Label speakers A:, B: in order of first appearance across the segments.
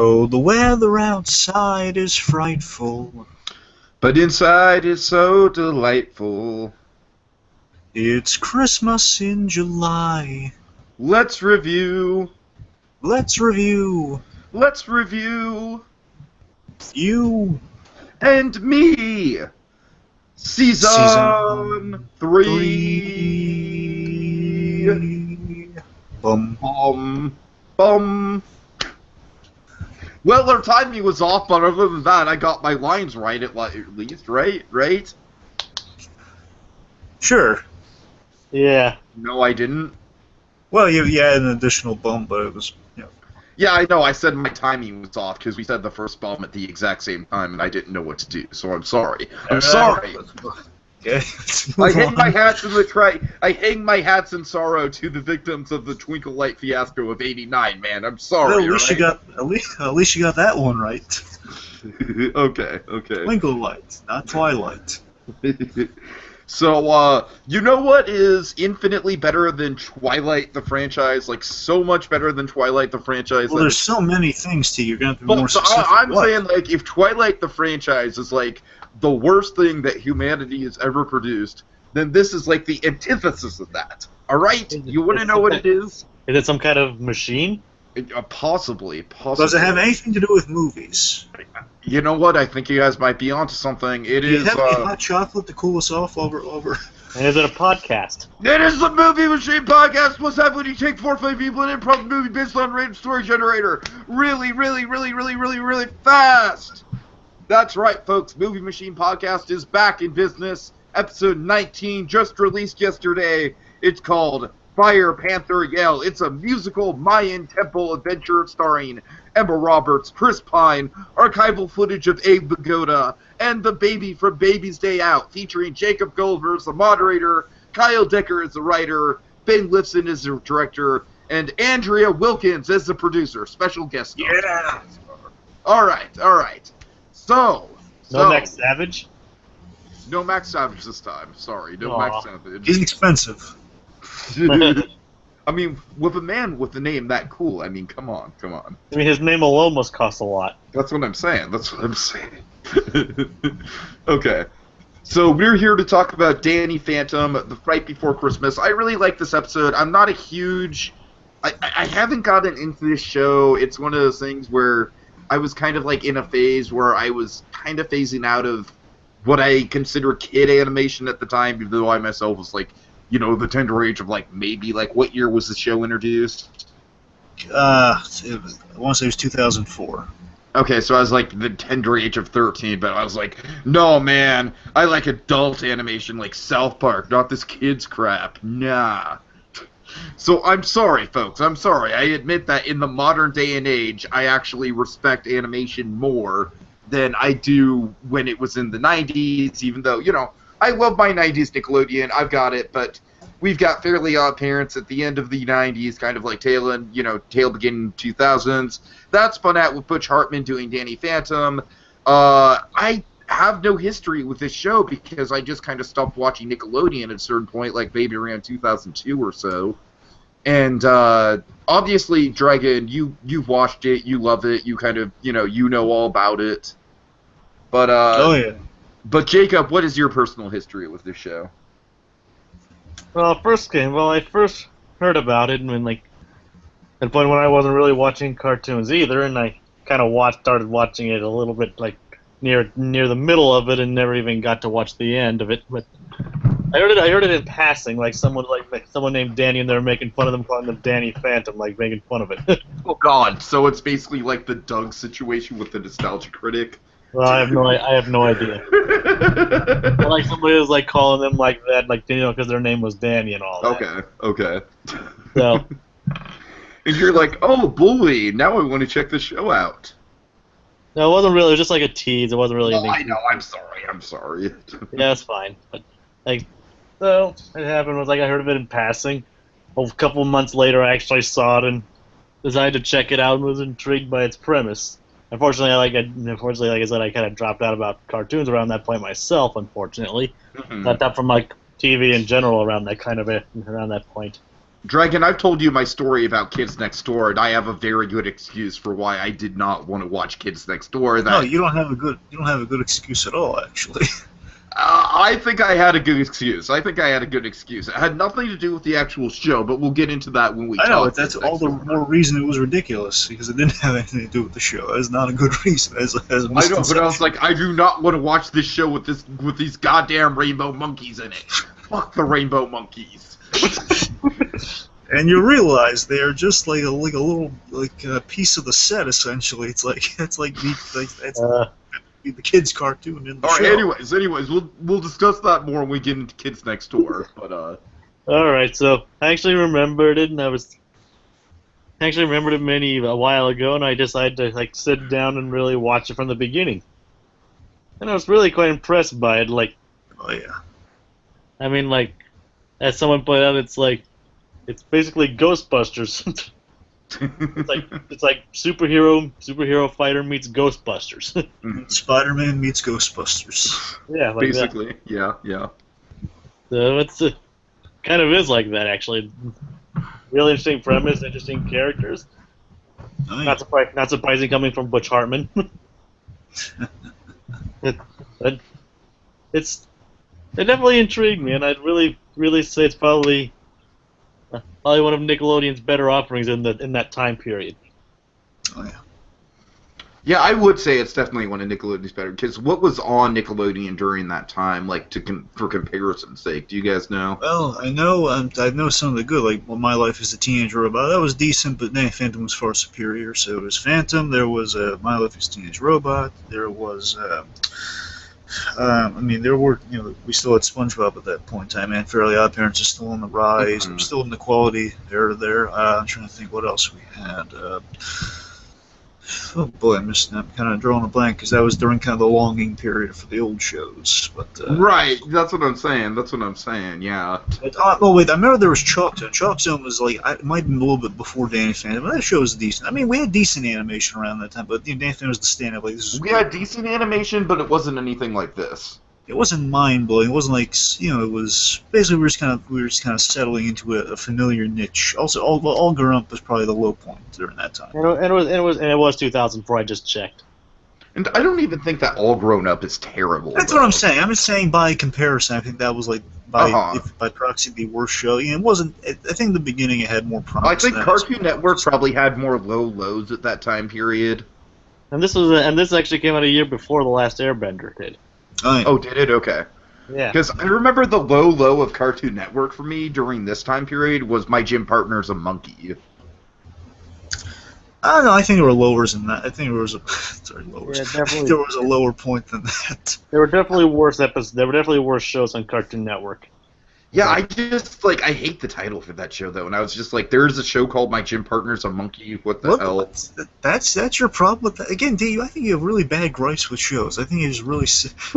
A: Oh, the weather outside is frightful.
B: But inside is so delightful.
A: It's Christmas in July.
B: Let's review.
A: Let's review.
B: Let's review.
A: You.
B: And me. Season 3.
A: Bum.
B: Bum. Well, our timing was off, but other than that, I got my lines right at least, right? Right?
A: Sure.
C: Yeah.
B: No, I didn't.
A: Well, you had an additional bum, but it was,
B: Yeah, I know. I said my timing was off because we said the first bum at the exact same time, and I didn't know what to do. So I'm sorry. I'm sorry.
A: Okay.
B: I hang my hats in I hang my hats in sorrow to the victims of the Twinkle Light fiasco of '89. Man, I'm sorry.
A: Well, at least you got that one right.
B: Okay.
A: Twinkle light, not twilight.
B: So, you know what is infinitely better than Twilight the franchise? Like, so much better than Twilight the franchise.
A: Well, there's so many things, T. You're going to have to be more specific.
B: I'm saying, like, if Twilight the franchise is, like, the worst thing that humanity has ever produced, then this is, like, the antithesis of that. Alright? You want to know what it is?
C: Is it some kind of machine?
B: Possibly.
A: Does it have anything to do with movies?
B: You know what? I think you guys might be onto something. It
A: Do you
B: is.
A: have any hot chocolate to cool us off over?
C: And is it a podcast?
B: It is the Movie Machine Podcast. What's happening when you take 4 or 5 people and improv a movie based on random story generator? Really fast. That's right, folks. Movie Machine Podcast is back in business. Episode 19 just released yesterday. It's called Fire Panther Yell. It's a musical Mayan temple adventure starring Emma Roberts, Chris Pine, archival footage of Abe Vigoda, and the baby from Baby's Day Out, featuring Jacob Goldberg as the moderator, Kyle Decker as the writer, Ben Lifson as the director, and Andrea Wilkins as the producer. Special guest star.
A: Yeah.
B: All right. So.
C: No Max Savage?
B: No Max Savage this time. Sorry, no Max Savage.
A: He's expensive.
B: I mean, with a man with a name that cool, I mean, come on.
C: I mean, his name alone must cost a lot.
B: That's what I'm saying. Okay. So we're here to talk about Danny Phantom, the Fright Before Christmas. I really like this episode. I'm not a huge... I haven't gotten into this show. It's one of those things where I was kind of like in a phase where I was kind of phasing out of what I consider kid animation at the time, even though I myself was like, you know, the tender age of, like, maybe, like, what year was the show introduced?
A: I want to say it was 2004.
B: Okay, so I was, like, the tender age of 13, but I was like, no, man, I like adult animation like South Park, not this kid's crap. Nah. So I'm sorry, folks, I'm sorry. I admit that in the modern day and age, I actually respect animation more than I do when it was in the 90s, even though, you know, I love my 90s Nickelodeon, I've got it, but we've got Fairly Odd Parents at the end of the 90s, kind of like tail beginning 2000s. That spun out with Butch Hartman doing Danny Phantom. I have no history with this show because I just kind of stopped watching Nickelodeon at a certain point, like maybe around 2002 or so. And obviously, Dragon, you've watched it, you love it, you kind of, you know all about it. But
A: oh yeah.
B: But Jacob, what is your personal history with this show?
C: Well, I first heard about it when, like, at the point when I wasn't really watching cartoons either, and I kind of started watching it a little bit, like, near the middle of it, and never even got to watch the end of it. But I heard it in passing, like someone named Danny, and they were making fun of them, calling them Danny Phantom, like making fun of it.
B: Oh God! So it's basically like the Doug situation with the nostalgia critic.
C: Well, I have no idea. Like somebody was like calling them like that, like because their name was Danny and all that.
B: Okay.
C: So.
B: And you're like, oh boy, now I want to check the show out.
C: No, it wasn't really. It was just like a tease. It wasn't really anything.
B: I know. I'm sorry.
C: Yeah, it's fine. But like, so it happened was like I heard of it in passing. A couple of months later, I actually saw it and decided to check it out and was intrigued by its premise. Unfortunately, like I said, I kind of dropped out about cartoons around that point myself. Unfortunately, not that from like TV in general around that point.
B: Dragon, I've told you my story about Kids Next Door, and I have a very good excuse for why I did not want to watch Kids Next Door.
A: No, you don't have a good excuse at all, actually.
B: I think I had a good excuse. It had nothing to do with the actual show, but we'll get into that when we talk.
A: I know, but that's all the more reason it was ridiculous, because it didn't have anything to do with the show. That's not a good reason. As a
B: I know, but I was like, I do not want to watch this show with these goddamn rainbow monkeys in it. Fuck the rainbow monkeys.
A: And you realize they are just like a little piece of the set, essentially. It's like the kids' cartoon in the show.
B: Alright, anyways, we'll discuss that more when we get into Kids Next Door. But
C: Alright, so I actually remembered it, and I actually remembered it a while ago, and I decided to like sit down and really watch it from the beginning. And I was really quite impressed by it. Like,
A: Oh yeah.
C: I mean, like, as someone pointed out, it's basically Ghostbusters. It's like superhero fighter meets Ghostbusters.
A: Spider-Man meets Ghostbusters.
C: Yeah, like
B: basically,
C: that.
B: yeah.
C: So it's kind of is like that, actually. Really interesting premise, interesting characters.
A: Oh, yeah.
C: Not surprising coming from Butch Hartman. it definitely intrigued me, and I'd really say it's probably one of Nickelodeon's better offerings in that time period.
A: Oh yeah.
B: Yeah, I would say it's definitely one of Nickelodeon's better. Because what was on Nickelodeon during that time, like for comparison's sake? Do you guys know?
A: Well, I know some of the good, like My Life as a Teenage Robot. That was decent, but then Phantom was far superior. So it was Phantom. There was My Life as a Teenage Robot. There was. There were, we still had SpongeBob at that point in time, and Fairly Odd Parents is still on the rise. We're still in the quality there. I'm trying to think what else we had. Oh boy, I'm kind of drawing a blank, because that was during kind of the longing period for the old shows. But
B: right, that's what I'm saying, yeah.
A: But, oh wait, I remember there was Chalk Zone. Chalk Zone was like, it might have been a little bit before Danny Phantom, but that show was decent. I mean, we had decent animation around that time, but Danny Phantom was the stand-up. Like, this was
B: We had decent animation, but it wasn't anything like this.
A: It wasn't mind-blowing. It wasn't like, it was basically we were just kind of settling into a familiar niche. Also, all Grown Up was probably the low point during that time.
C: And it was 2004. I just checked.
B: And I don't even think that All Grown Up is terrible.
A: That's what I'm saying. I'm just saying by comparison, I think that was like by proxy the worst show. It wasn't. I think the beginning it had more promise.
B: I think Cartoon Network probably had more low lows at that time period.
C: And this actually came out a year before The Last Airbender did.
B: Oh, did it? Okay.
C: Yeah.
B: Because I remember the low of Cartoon Network for me during this time period was My Gym Partner's a Monkey.
A: I don't know. I think there were lowers than that. I think there was lowers.
C: Yeah, definitely.
A: There was a lower point than that.
C: There were definitely worse episodes. There were definitely worse shows on Cartoon Network.
B: Yeah, I just, I hate the title for that show, though, and I was just like, there's a show called My Gym Partner's a Monkey, what the hell?
A: That's your problem with that. Again, D, I think you have really bad gripes with shows. I think you just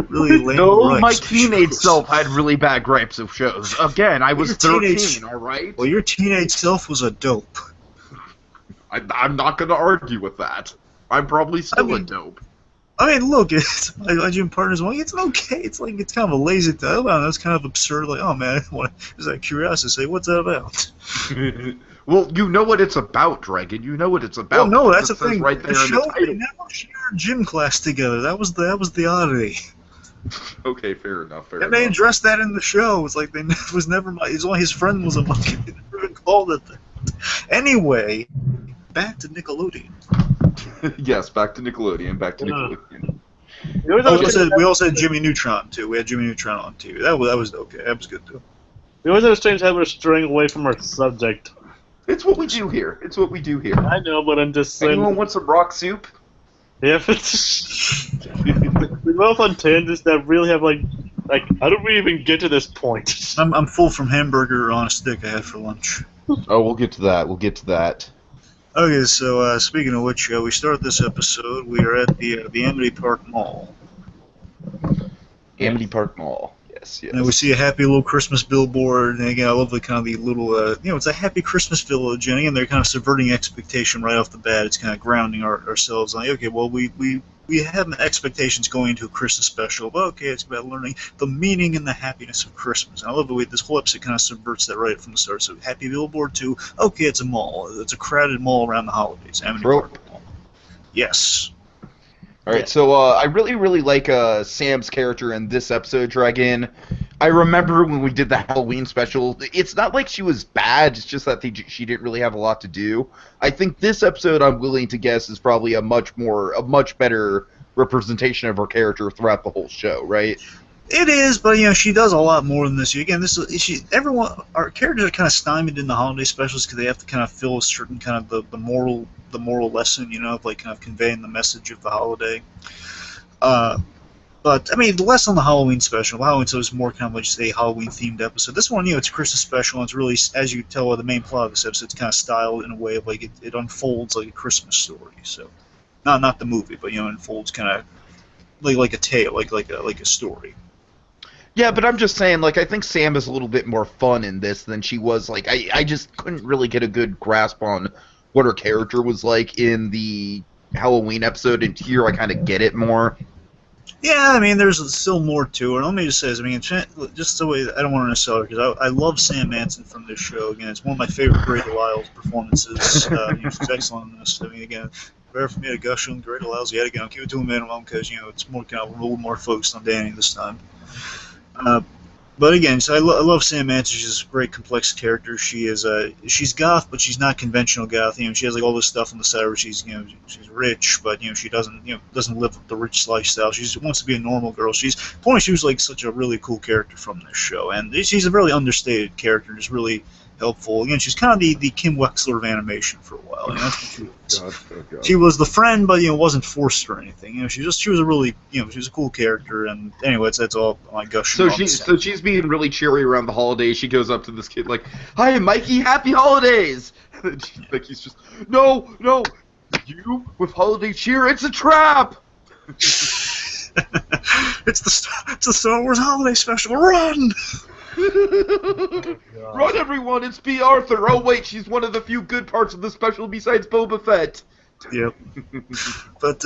A: really lame
B: No,
A: gripes
B: my
A: with
B: teenage
A: shows.
B: self had really bad gripes of shows. Again, I was 13, alright?
A: Well, your teenage self was a dope.
B: I'm not going to argue with that. I'm probably still a dope.
A: I mean, look, it's My Gym Partner's a Monkey. It's okay. It's kind of a lazy title. I don't know, it's kind of absurd. Like, oh man, is that curiosity? Say, what's that about?
B: Well, you know what it's about, Dragon. You know what it's about.
A: Oh no, that's the thing.
B: Right there
A: the show,
B: in the title.
A: they never shared gym class together. That was the oddity.
B: Okay, fair enough.
A: And they addressed that in the show. It's like it was never. It's only his friend was a monkey. They never even called it that. Anyway, back to Nickelodeon.
B: Yes, back to Nickelodeon.
A: We also had Jimmy Neutron too. We had Jimmy Neutron on TV. That was okay. That was good too.
C: We always have a strange habit of straying away from our subject.
B: It's what we do here.
C: I know, but I'm just saying.
B: Anyone want some rock soup?
C: Yeah, we both on tangents that really have like, how did we even get to this point?
A: I'm full from hamburger on a stick I had for lunch.
B: Oh, we'll get to that.
A: Okay, so speaking of which, we start this episode. We are at the Amity Park Mall.
B: Amity Park Mall. Yes.
A: And we see a happy little Christmas billboard, and again, I love the kind of the little, it's a happy Christmas village, and again, they're kind of subverting expectation right off the bat. It's kind of grounding ourselves. Like, okay, well, we we have expectations going into a Christmas special. But okay, it's about learning the meaning and the happiness of Christmas. And I love the way this whole episode kind of subverts that right from the start. So Happy Billboard to okay, it's a mall. It's a crowded mall around the holidays. Avenue Park Mall. Yes.
B: All right, so I really, really like Sam's character in this episode, Dragon. I remember when we did the Halloween special, it's not like she was bad, it's just that she didn't really have a lot to do. I think this episode, I'm willing to guess, is probably a much better representation of her character throughout the whole show, right?
A: It is, but she does a lot more than this. Again, our characters are kind of stymied in the holiday specials because they have to kind of fill a certain kind of the moral lesson, of like kind of conveying the message of the holiday. But I mean, less on the Halloween special. The Halloween special is more kind of like just a Halloween themed episode. This one, it's a Christmas special, and it's really, as you tell by the main plot of this episode, it's kind of styled in a way of like it unfolds like a Christmas story. So, not the movie, but unfolds kind of like a tale, like a story.
B: Yeah, but I'm just saying, like, I think Sam is a little bit more fun in this than she was. Like, I just couldn't really get a good grasp on what her character was like in the Halloween episode, and here I kind of get it more.
A: Yeah, I mean, there's still more to it. Let me just say, just the way, I don't want to sell her, because I love Sam Manson from this show. Again, it's one of my favorite Great Wile's performances. She's excellent in this. I mean, again, rare for me to gush on Great Wile's yet again. I'll keep it to a minimum, because, it's more kind of a little more focused on Danny this time. But again, so I love Sam Manson. She's a great, complex character. She's goth, but she's not conventional goth. She has like all this stuff on the side where she's rich, but she doesn't live the rich lifestyle. She wants to be a normal girl. She was like such a really cool character from this show, and she's a really understated character. Just really helpful. Again, she's kind of the Kim Wexler of animation for a while. That's what she was.
B: God.
A: She was the friend, but wasn't forced or anything. She was a really she was a cool character. And anyway, that's all my gushing.
B: So she's being really cheery around the holidays. She goes up to this kid like, "Hi, Mikey, happy holidays!" Like he's just no, you with holiday cheer, it's a trap.
A: It's the Star Wars holiday special. Run!
B: Run, everyone! It's B. Arthur. Oh wait, she's one of the few good parts of the special besides Boba Fett.
A: Yep. But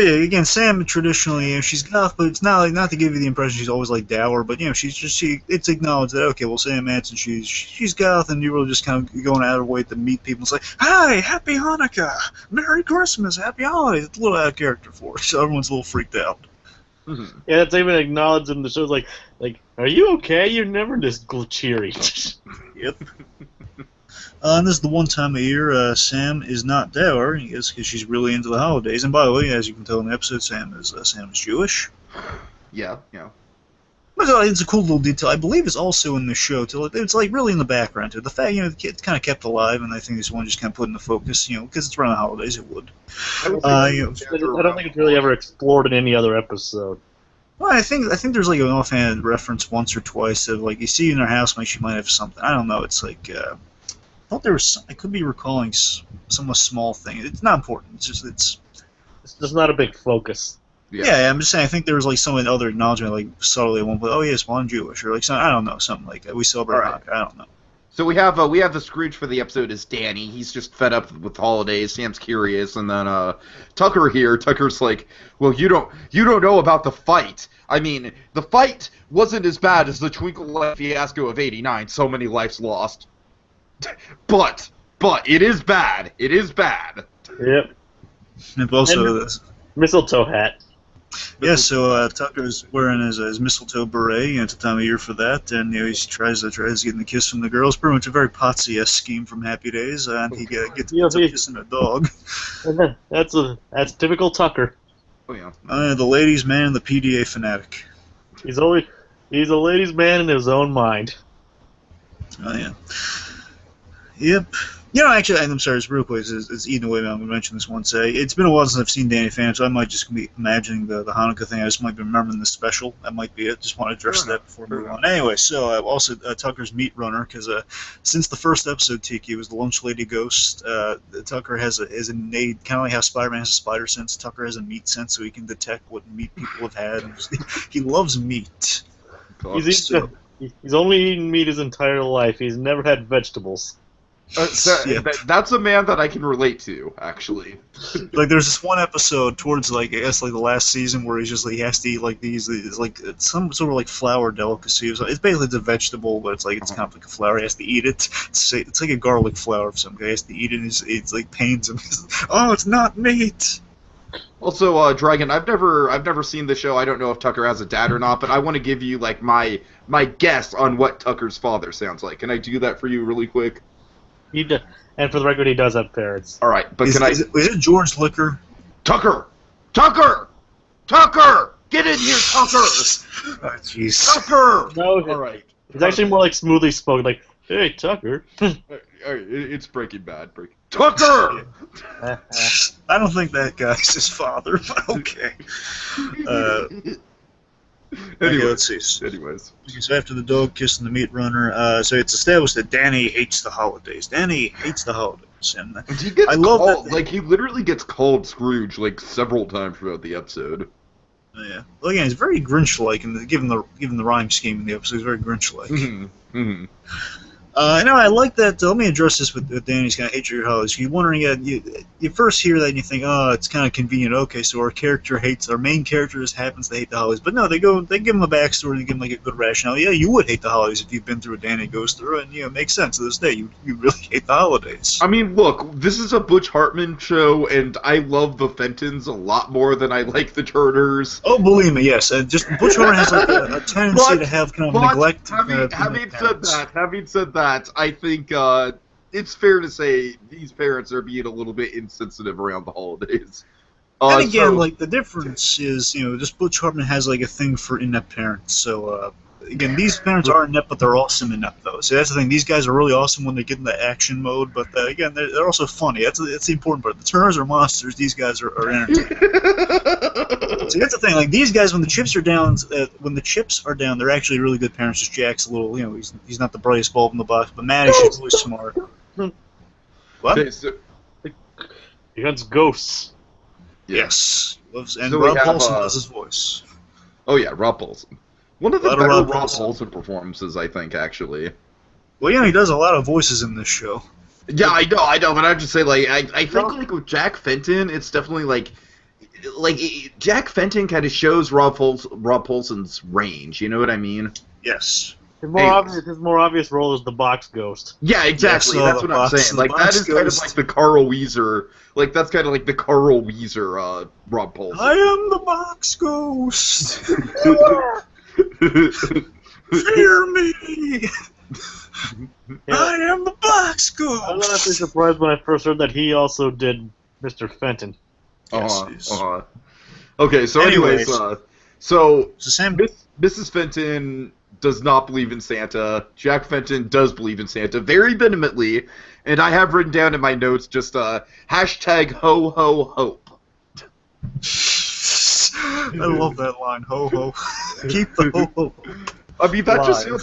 A: yeah, again, Sam traditionally, she's goth, but it's not to give you the impression she's always like dour. But it's acknowledged that okay, well, Sam Manson, she's goth, and you're really just kind of going out of her way to meet people and say, "Hi, Happy Hanukkah, Merry Christmas, Happy Holidays." It's a little out of character for her, so everyone's a little freaked out.
C: Mm-hmm. Yeah, it's even acknowledged in the show. Like, are you okay? You're never this cheery.
A: Yep. And this is the one time of year Sam is not dour, I guess, because she's really into the holidays. And by the way, as you can tell in the episode, Sam is Jewish.
B: Yeah.
A: But it's a cool little detail. I believe it's also in the show too. It's like really in the background too. The fact the kid's kind of kept alive, and I think this one just kind of put in the focus. Because it's around the holidays, it would.
C: I don't think it's really ever explored in any other episode.
A: Well, I think there's like an offhand reference once or twice of like you see in her house, like she might have something. I don't know. It's like I thought there was. I could be recalling some small thing. It's not important. It's
C: just not a big focus.
A: Yeah, I'm just saying. I think there was like some other acknowledgement, like subtly at one point. Oh yes, well I'm Jewish, or like I don't know, something like that. We celebrate Hanukkah. I don't know.
B: So we have the Scrooge for the episode is Danny. He's just fed up with holidays. Sam's curious, and then Tucker here. Tucker's like, well, you don't know about the fight. I mean, the fight wasn't as bad as the Twinkle Light fiasco of '89. So many lives lost. But it is bad. It is bad.
C: Yep.
A: And also this
C: mistletoe hat.
A: Yeah, so Tucker's wearing his mistletoe beret. It's the time of year for that, and he tries getting the kiss from the girls. Pretty much a very Potsy-esque scheme from Happy Days, and he gets kissing a dog.
C: That's typical Tucker.
B: Oh yeah.
A: The ladies' man and the PDA fanatic.
C: He's a ladies' man in his own mind.
A: Oh yeah. Yep. Actually, I'm sorry, it's real quick. It's eating away. I'm going to mention this once. It's been a while since I've seen Danny Phantom, so I might just be imagining the Hanukkah thing. I just might be remembering the special. That might be it. Just want to address that before we move on. Anyway, so also Tucker's meat runner, because since the first episode, Tiki was the lunch lady ghost. Tucker has an innate, kind of like how Spider-Man has a spider sense. Tucker has a meat sense, so he can detect what meat people have had. And he loves meat.
C: He's only eaten meat his entire life. He's never had vegetables.
A: Yeah.
B: That's a man that I can relate to, actually.
A: Like there's this one episode towards like I guess like the last season where he's just like he has to eat like these like it's some sort of like flour delicacy. It's basically a vegetable, but it's kind of like a flour. He has to eat it. It's like a garlic flour of some guy. He has to eat it. And it's like pains him. Oh, it's not meat.
B: Also, Dragon, I've never seen the show. I don't know if Tucker has a dad or not, but I want to give you like my guess on what Tucker's father sounds like. Can I do that for you really quick?
C: And for the record, he does have parents.
B: All right, but
A: Is it George Liquor?
B: Tucker, get in here, Tucker.
A: Oh, jeez.
B: Tucker.
C: No,
B: All right.
C: it's actually more like smoothly spoken, like, "Hey, Tucker."
B: It's Breaking Bad. Tucker.
A: I don't think that guy's his father, but okay. Okay, let's see.
B: Anyways.
A: So after the dog kissing the meat runner, so it's established that Danny hates the holidays. Danny hates the holidays, and I love that.
B: Like he literally gets called Scrooge like several times throughout the episode.
A: Yeah. Well, again, it's very Grinch-like, and given the rhyme scheme in the episode, it's very Grinch-like.
B: Mm-hmm.
A: No, I like that. Let me address this with Danny's kind of hatred of holidays. You're wondering, you first hear that and you think, oh, it's kind of convenient. Okay, so our main character just happens to hate the holidays. But no, they give him a backstory, they give him like a good rationale. Yeah, you would hate the holidays if you've been through what Danny goes through, and it makes sense to this day. You really hate the holidays.
B: I mean, look, this is a Butch Hartman show, and I love the Fentons a lot more than I like the Turners.
A: Oh, believe me, yes. Just Butch Hartman has like a tendency to have kind of neglect.
B: Having said that, I think it's fair to say these parents are being a little bit insensitive around the holidays.
A: And again, like the difference is, just Butch Hartman has like a thing for inept parents. So again, these parents are inept, but they're awesome inept though. So that's the thing. These guys are really awesome when they get in the action mode, but again, they're also funny. That's the important part. The Turners are monsters. These guys are entertaining. See, that's the thing. Like these guys, when the chips are down, they're actually really good parents. Just Jack's a little, he's not the brightest bulb in the box, but Maddie's she's really smart. What?
B: Okay, so,
C: He hunts ghosts.
A: Yes. And
B: So
A: Rob
B: we have,
A: Paulson does his voice.
B: oh yeah, Rob Paulson. One of the
A: Lot of
B: better
A: Rob
B: Rob
A: Paulson.
B: Paulson performances, I think, actually.
A: Well, he does a lot of voices in this show.
B: Yeah, I know, but I have to say, like, I think, like, with Jack Fenton, it's definitely, like Jack Fenton kind of shows Rob Paulson's range, you know what I mean?
A: Yes.
C: His more obvious role is the box ghost.
B: Yeah, exactly,
A: Yeah, so
B: that's
A: the
B: what I'm
A: box-
B: saying.
A: the
B: Like,
A: box
B: that is kind of
A: ghost.
B: like the Carl Weezer, Rob Paulson.
A: I am the box ghost. Fear me.
C: Yeah.
A: I am the box
C: I'm
A: ghost.
C: not actually surprised when I first heard that he also did Mr. Fenton.
A: Yes.
B: Okay, so anyways,
A: Anyways.
B: so
A: So Sam,
B: Mrs. Fenton does not believe in Santa. Jack Fenton does believe in Santa, very vehemently, and I have written down in my notes just hashtag ho ho hope.
A: I love that line. Ho ho. Keep the ho ho.
B: I mean, that just
C: Live.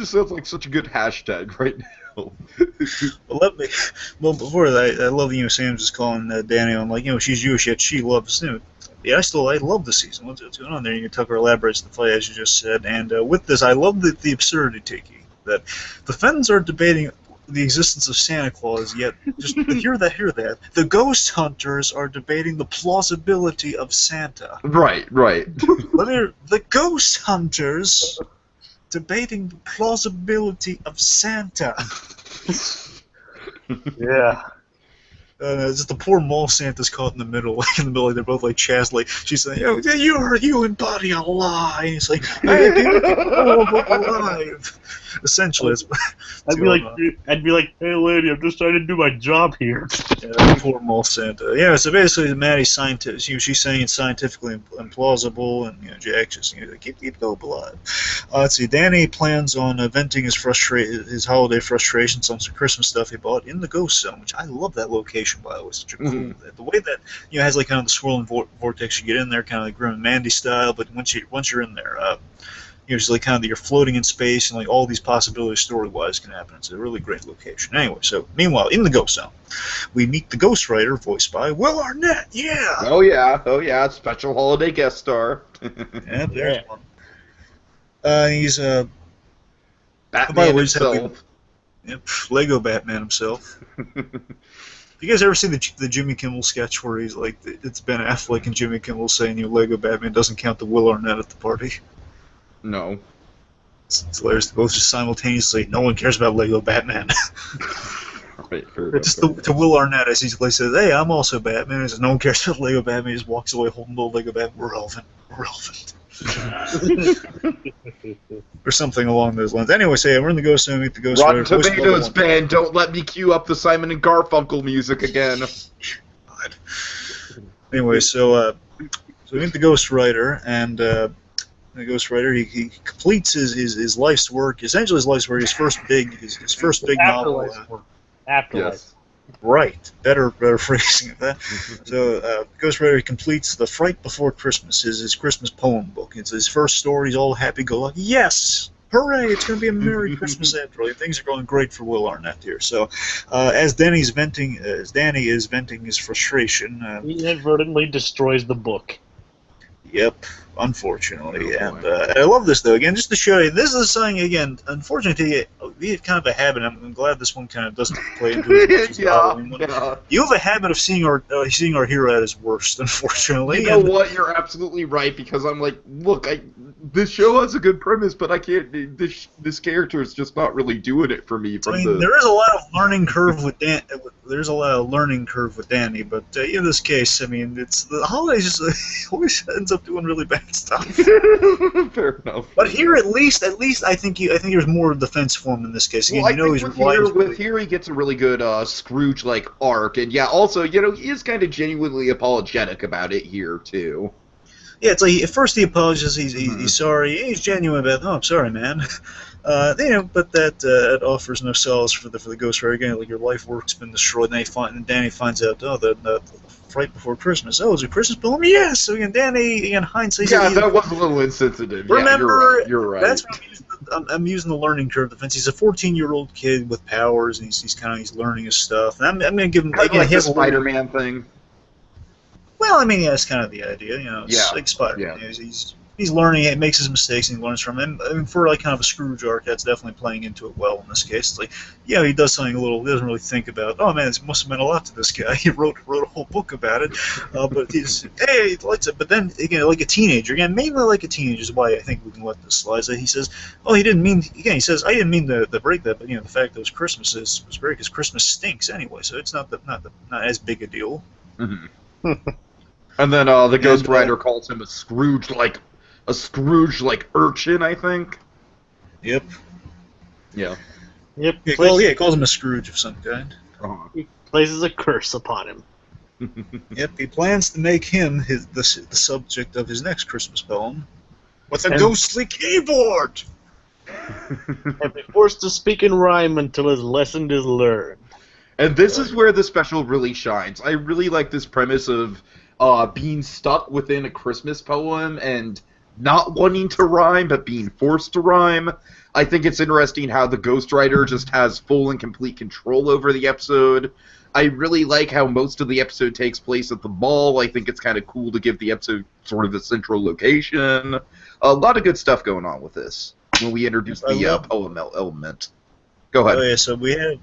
B: sounds like such a good hashtag right now.
A: Well, before that, I love Sam's just calling Danny on like she's Jewish yet she loves Yeah, I love the season. What's going on there? Tucker elaborates the fight as you just said, and with this, I love the absurdity, Tiki, that the Fens are debating the existence of Santa Claus, yet just hear that. The ghost hunters are debating the plausibility of Santa.
B: Right.
A: The ghost hunters debating the plausibility of Santa.
C: Yeah.
A: Just the poor mall Santa's caught in the middle, they're both like Chaz, like she's saying, you embody a lie. And he's like, I didn't alive. Essentially,
C: I'd be like, hey lady, I'm just trying to do my job here.
A: yeah, poor mall Santa. Yeah, so basically, Maddie's scientist. She's saying it's scientifically implausible, and Jack just keep hope alive. Let's see. Danny plans on venting his holiday frustrations on some Christmas stuff he bought in the Ghost Zone, which I love that location, by the way. Such a cool. The way that has like kind of the swirling vortex. You get in there, kind of like Grim and Mandy style, but once you're in there. It's like kind of you're floating in space, and like all these possibilities story-wise can happen. It's a really great location. Anyway, so meanwhile, in the Ghost Zone, we meet the Ghost Rider, voiced by Will Arnett. Yeah.
B: Oh yeah, special holiday guest star.
A: Yeah, there's one. He's
B: Batman
A: by the way,
B: himself.
A: Yep, Lego Batman himself. You guys ever seen the Jimmy Kimmel sketch where he's like, it's Ben Affleck and Jimmy Kimmel saying, Lego Batman doesn't count the Will Arnett at the party?
B: No.
A: It's hilarious. They both just simultaneously, no one cares about Lego Batman.
B: Right,
A: Just to Will Arnett, as he says, hey, I'm also Batman. He says, no one cares about Lego Batman. He just walks away holding the Lego Batman. We're relevant. We're relevant. Or something along those lines. Anyway, so yeah, we're in the Ghost Zone. Meet the Ghost
B: Rotten
A: Rider.
B: Tomatoes band, don't let me cue up the Simon and Garfunkel music again.
A: God. Anyway, so we meet the Ghost Rider, and the Ghost Rider he completes his life's work. Essentially, his life's work. His first big novel.
C: Afterlife.
B: Yes.
A: Right. Better phrasing of that. So, Ghost Rider completes the Fright Before Christmas, his Christmas poem book. It's his first story. He's all happy-go-lucky. Yes! Hooray! It's going to be a Merry Christmas after all. Things are going great for Will Arnett here. So, as Danny is venting his frustration...
C: he inadvertently destroys the book.
A: Yep, unfortunately. And I love this, though. Again, just to show you, this is something, again, unfortunately, we have kind of a habit. I'm glad this one kind of doesn't play into it.
B: Yeah.
A: You have a habit of seeing our hero at his worst, unfortunately.
B: You know what? You're absolutely right, because I'm like, look, this show has a good premise, but I can't. This character is just not really doing it for me.
A: There is a lot of learning curve with There's a lot of learning curve with Danny, but in this case, I mean, it's the holidays just always ends up doing really bad stuff.
B: Fair enough.
A: But here, at least, I think there's more defense for him in this case. Again,
B: Here he gets a really good Scrooge-like arc, and yeah, also, he is kind of genuinely apologetic about it here too.
A: Yeah, it's like at first he apologizes, he's sorry, he's genuine about, I'm sorry, man. But that offers no solace for the Ghost Rider. Again, like your life work's been destroyed, and Danny finds out, the Fright Before Christmas. Oh, is it a Christmas poem? Yes. So again, Danny, in hindsight,
B: that was a little insensitive.
A: Remember,
B: yeah, you're right.
A: That's what I'm using the learning curve defense. He's a 14-year-old kid with powers, and he's learning his stuff. And I'm going to give him
B: like the Spider-Man thing.
A: Well, I mean, yeah, that's kind of the idea, It's like Spider-Man.
B: Yeah.
A: He's learning, he makes his mistakes, and he learns from them. I mean, for like kind of a Scrooge arc, that's definitely playing into it well in this case. It's like, yeah, he does something he doesn't really think about, oh man, this must have meant a lot to this guy. He wrote a whole book about it, but he likes it. But then, again, like a teenager, mainly like a teenager is why I think we can let this slide. He says, oh, he didn't mean, again, he says, I didn't mean to break that, but, the fact that it was Christmas was great, because Christmas stinks anyway, so it's not as big a deal.
B: Mm-hmm. And then the Ghost Rider calls him a Scrooge-like urchin, I think.
A: Yep.
B: Yeah.
C: Yep.
A: He calls him a Scrooge of some kind.
B: Uh-huh.
C: He places a curse upon him.
A: Yep. He plans to make him the subject of his next Christmas poem with a ghostly keyboard.
C: And be forced to speak in rhyme until his lesson is learned.
B: And this is where the special really shines. I really like this premise of being stuck within a Christmas poem and not wanting to rhyme, but being forced to rhyme. I think it's interesting how the Ghost Rider just has full and complete control over the episode. I really like how most of the episode takes place at the mall. I think it's kind of cool to give the episode sort of a central location. A lot of good stuff going on with this when we introduce the poem element. Go ahead.
A: Oh yeah, so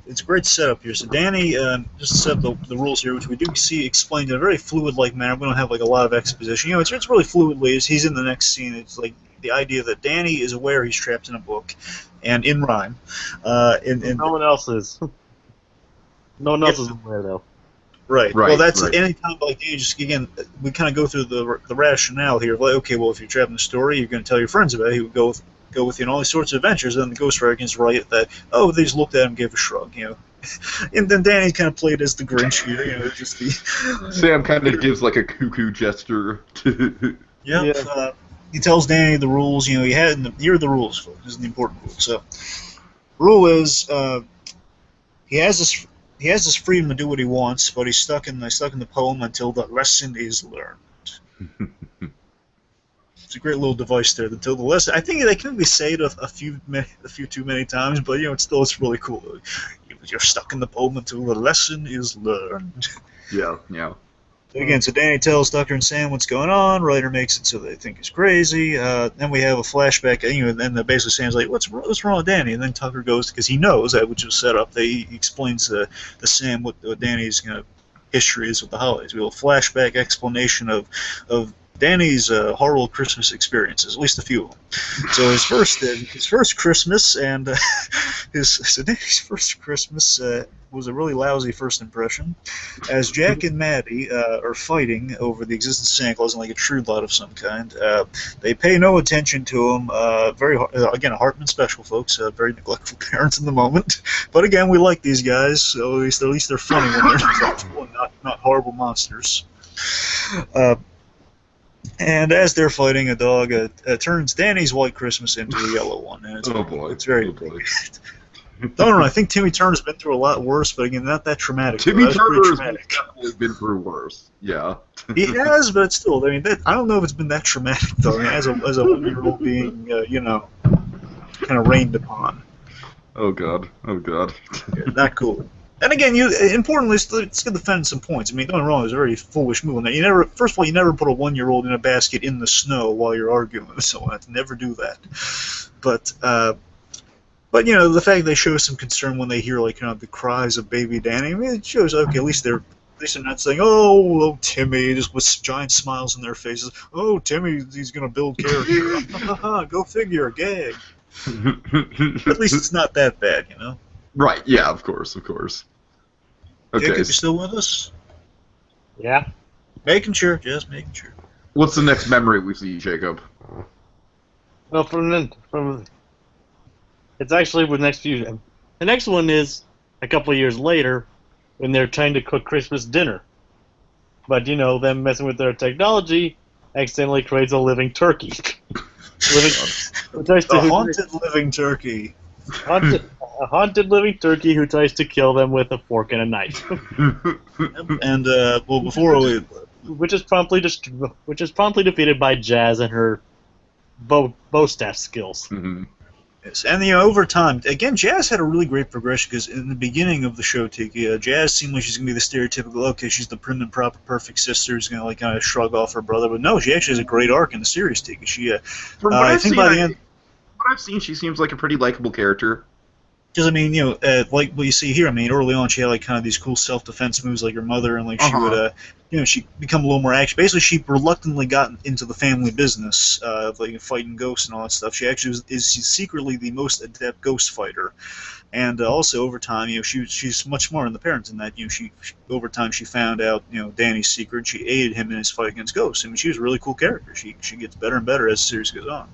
A: it's a great setup here. So Danny, just to set up the rules here, which we do see explained in a very fluid-like manner. We don't have like a lot of exposition. It's really fluidly. He's in the next scene. It's like the idea that Danny is aware he's trapped in a book, and in rhyme.
C: No one else is. No one else is aware though.
A: Right. Well, that's any time like you just again we kind of go through the rationale here. Like, okay, well, if you're trapped in a story, you're going to tell your friends about it. He would go with you on all these sorts of adventures, and then the Ghost Rider is right that, they just looked at him and gave a shrug, And then Danny kind of played as the Grinch here, just the...
B: Sam kind of gives like a cuckoo gesture.
A: Yep. Yeah. He tells Danny the rules, here are the rules, folks. This is the important rule. So, rule is, he has this freedom to do what he wants, but he's stuck in the poem until the lesson is learned. It's a great little device there. Until the lesson, I think they can be said a few too many times, but it's really cool. You're stuck in the poem until the lesson is learned.
B: Yeah.
A: Again, so Danny tells Tucker and Sam what's going on. Ryder makes it so they think he's crazy. Then we have a flashback, and then basically Sam's like, "What's wrong with Danny?" And then Tucker goes because he knows that, which was set up. He explains to Sam what Danny's history is with the holidays. We have a flashback explanation of Danny's horrible Christmas experiences, at least a few of them. So his first Christmas and Danny's first Christmas was a really lousy first impression, as Jack and Maddie are fighting over the existence of Santa Claus and like a true lot of some kind. They pay no attention to him. Again, a Hartman special, folks. Very neglectful parents in the moment, but again, we like these guys. So at least they're funny when they're neglectful and not horrible monsters. And as they're fighting, a dog turns Danny's white Christmas into a yellow one, and it's very. I think Timmy Turner's been through a lot worse, but again, not that traumatic.
B: Timmy Turner has definitely been through worse. Yeah.
A: He has, but still, I mean, I don't know if it's been that traumatic though. I mean, as a 1-year-old being, kind of rained upon.
B: Oh God.
A: Not cool. And again, importantly, it's going to defend some points. I mean, don't get me wrong, it was a very foolish move. First of all, you never put a 1-year-old in a basket in the snow while you're arguing with someone. Never do that. But the fact they show some concern when they hear the cries of baby Danny, I mean, it shows at least they're not saying, oh Timmy, just with giant smiles on their faces. Oh Timmy, he's going to build character. Go figure, gag. At least it's not that bad,
B: Right. Yeah. Of course. Okay.
A: Jacob, you still with us?
C: Yeah.
A: Just making sure.
B: What's the next memory we see, Jacob?
C: Well, it's actually the next few. The next one is a couple of years later when they're trying to cook Christmas dinner, but them messing with their technology accidentally creates a living turkey.
A: Haunted living turkey.
C: A haunted living turkey who tries to kill them with a fork and a knife.
A: And before we,
C: which is promptly defeated by Jazz and her bow staff skills.
B: Mm-hmm.
A: Yes, and over time, again, Jazz had a really great progression because in the beginning of the show, Tiki, Jazz seemed like she's gonna be the stereotypical, okay, she's the prim and proper, perfect sister who's gonna kind of shrug off her brother, but no, she actually has a great arc in the series, Tiki. She,
B: from what I've seen, by the end. What I've seen, she seems like a pretty likable character.
A: Because, I mean, like what you see here, I mean, early on she had, kind of these cool self-defense moves like her mother, and, she would, she'd become a little more action. Basically, she reluctantly got into the family business of, fighting ghosts and all that stuff. She actually is secretly the most adept ghost fighter. And also, over time, she's much smarter than the parents in that, she over time she found out, Danny's secret, and she aided him in his fight against ghosts. I mean, she was a really cool character. She gets better and better as the series goes on.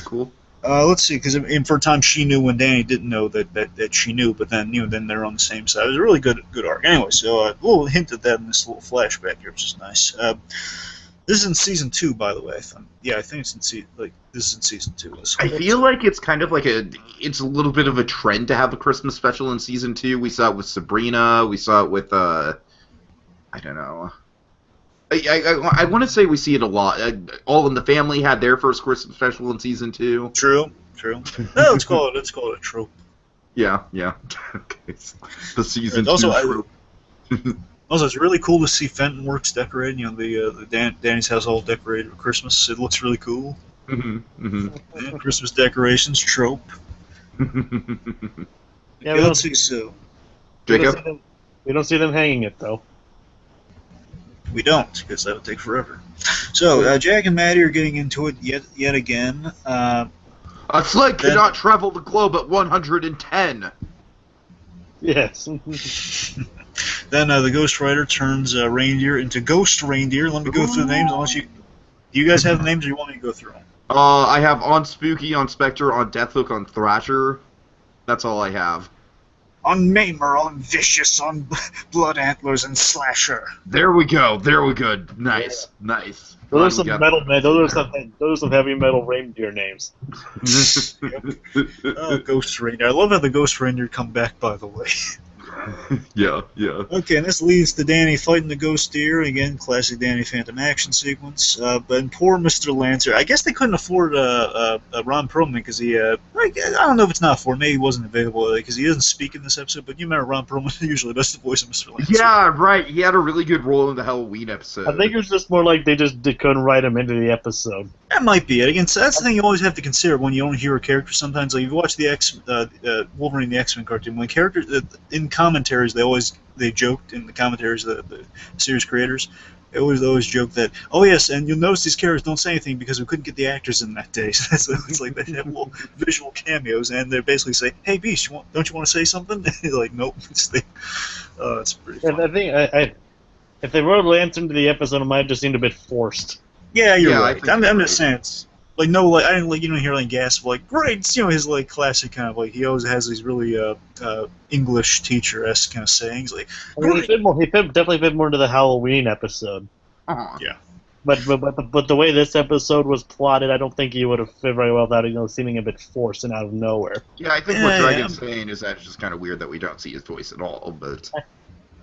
B: Cool.
A: Let's see, because for a time she knew when Danny didn't know that she knew, but then then they're on the same side. It was a really good arc. Anyway, so a little hint at that in this little flashback here, which is nice. This is in season 2, by the way. I think it's this is in season 2.
B: I feel like it's kind of it's a little bit of a trend to have a Christmas special in season 2. We saw it with Sabrina. We saw it with I don't know. I want to say we see it a lot. All in the Family had their first Christmas special in season 2.
A: True. No, let's call it a trope.
B: Yeah. Okay. The season 2 trope.
A: Also, it's really cool to see Fenton Works decorated. Danny's house all decorated for Christmas. It looks really cool.
B: Mm-hmm.
A: Yeah, Christmas decorations trope.
C: Yeah,
A: let's see. So,
B: Jacob,
C: we don't see them hanging it though.
A: We don't, because that would take forever. So, Jack and Maddie are getting into it yet again.
B: A sled cannot travel the globe at 110.
C: Yes.
A: Then the Ghost Rider turns reindeer into ghost reindeer. Let me go through the names. Unless do you guys have the names, or you want me to go through them?
B: I have on Spooky, on Spectre, on Deathhook, on Thrasher. That's all I have.
A: On Maimer, on Vicious, on Blood Antlers, and Slasher.
B: There we go. Nice.
C: Those are some Those are some heavy metal reindeer names.
A: Ghost Reindeer. I love how the Ghost Reindeer come back, by the way.
B: Yeah.
A: Okay, and this leads to Danny fighting the ghost deer. Again, classic Danny Phantom action sequence. But poor Mr. Lancer. I guess they couldn't afford Ron Perlman because I don't know if it's not for. Maybe he wasn't available because he doesn't speak in this episode. But you remember Ron Perlman usually does the voice of Mr. Lancer.
B: Yeah, right. He had a really good role in the Halloween episode.
C: I think it was just more like they couldn't write him into the episode.
A: That might be it. Again, so that's the thing you always have to consider when you don't hear a character. Sometimes, like if you watch the Wolverine the X-Men cartoon, when characters in commentaries they joked in the commentaries the series creators. They always joke that, oh yes, and you'll notice these characters don't say anything because we couldn't get the actors in that day. So it's like they have little visual cameos, and they basically say, "Hey Beast, don't you want to say something?" You're like, nope. It's pretty funny.
C: And I think if they wrote Lance into the episode, it might have just seemed a bit forced.
A: Yeah, you're
B: Yeah,
A: right. I'm just saying it's like no, like I didn't like you don't hear like gasp like great. It's, his like classic kind of like he always has these really English teacher-esque kind of sayings like.
C: I mean, he definitely fit more into the Halloween episode.
B: Uh-huh.
A: Yeah.
C: But the way this episode was plotted, I don't think he would have fit very well without seeming a bit forced and out of nowhere.
B: Yeah, I think what Dragon's saying is that it's just kind of weird that we don't see his voice at all, but...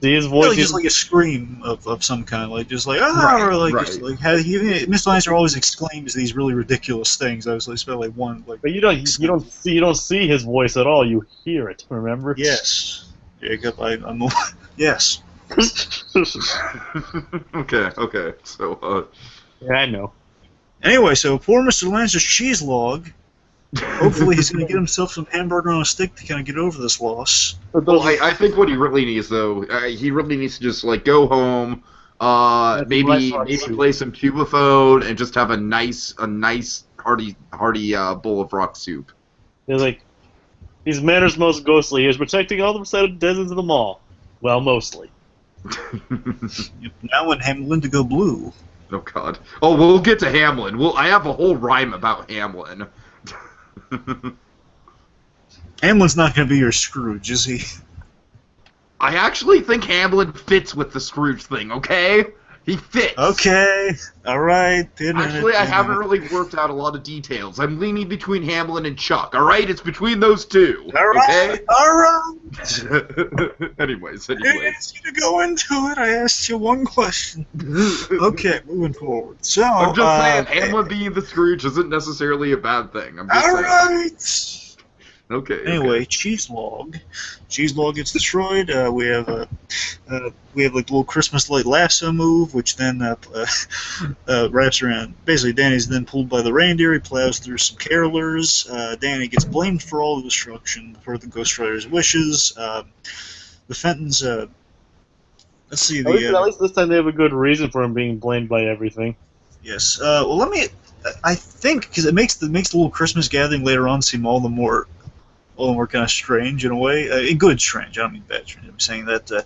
C: See, his voice
A: just like a scream of some kind, like just like
B: Right,
A: or like
B: right.
A: just like Mr. Lancer always exclaims these really ridiculous things. I was like, spent like one like.
C: But you don't see his voice at all. You hear it. Remember?
A: Yes, Jacob. I'm yes.
B: Okay. So,
C: Yeah, I know.
A: Anyway, so poor Mr. Lancer's cheese log. Hopefully, he's going to get himself some hamburger on a stick to kind of get over this loss.
B: well, I think what he really needs, though, he really needs to just, like, go home, maybe play some tubaphone, and just have a nice hearty bowl of rock soup.
C: They're like, he's Manor's most ghostly. He's protecting all the citizens of the mall. Well, mostly.
A: Now when Hamlin to go blue.
B: Oh, God. Oh, we'll get to Hamlin. I have a whole rhyme about Hamlin.
A: Hamlin's not going to be your Scrooge, is he?
B: I actually think Hamlin fits with the Scrooge thing, okay? He fits.
A: Okay, all right.
B: Actually, I haven't really worked out a lot of details. I'm leaning between Hamlin and Chuck, all right? It's between those two,
A: All right,
B: okay?
A: all right.
B: Anyways.
A: I didn't ask you to go into it. I asked you one question. Okay, moving forward. So
B: I'm just saying, Hamlin being the Scrooge isn't necessarily a bad thing. I'm just
A: all
B: saying.
A: right.
B: Okay.
A: Anyway, Cheese Log gets destroyed. We have like the little Christmas light lasso move, which then wraps around. Basically, Danny's then pulled by the reindeer. He plows through some carolers. Danny gets blamed for all the destruction per the Ghost Rider's wishes. The Fentons. Let's see.
C: At least this time they have a good reason for him being blamed by everything.
A: Yes. Well, let me. I think because it makes the little Christmas gathering later on seem all the more kind of strange in a way. Good strange. I don't mean bad strange. I'm saying that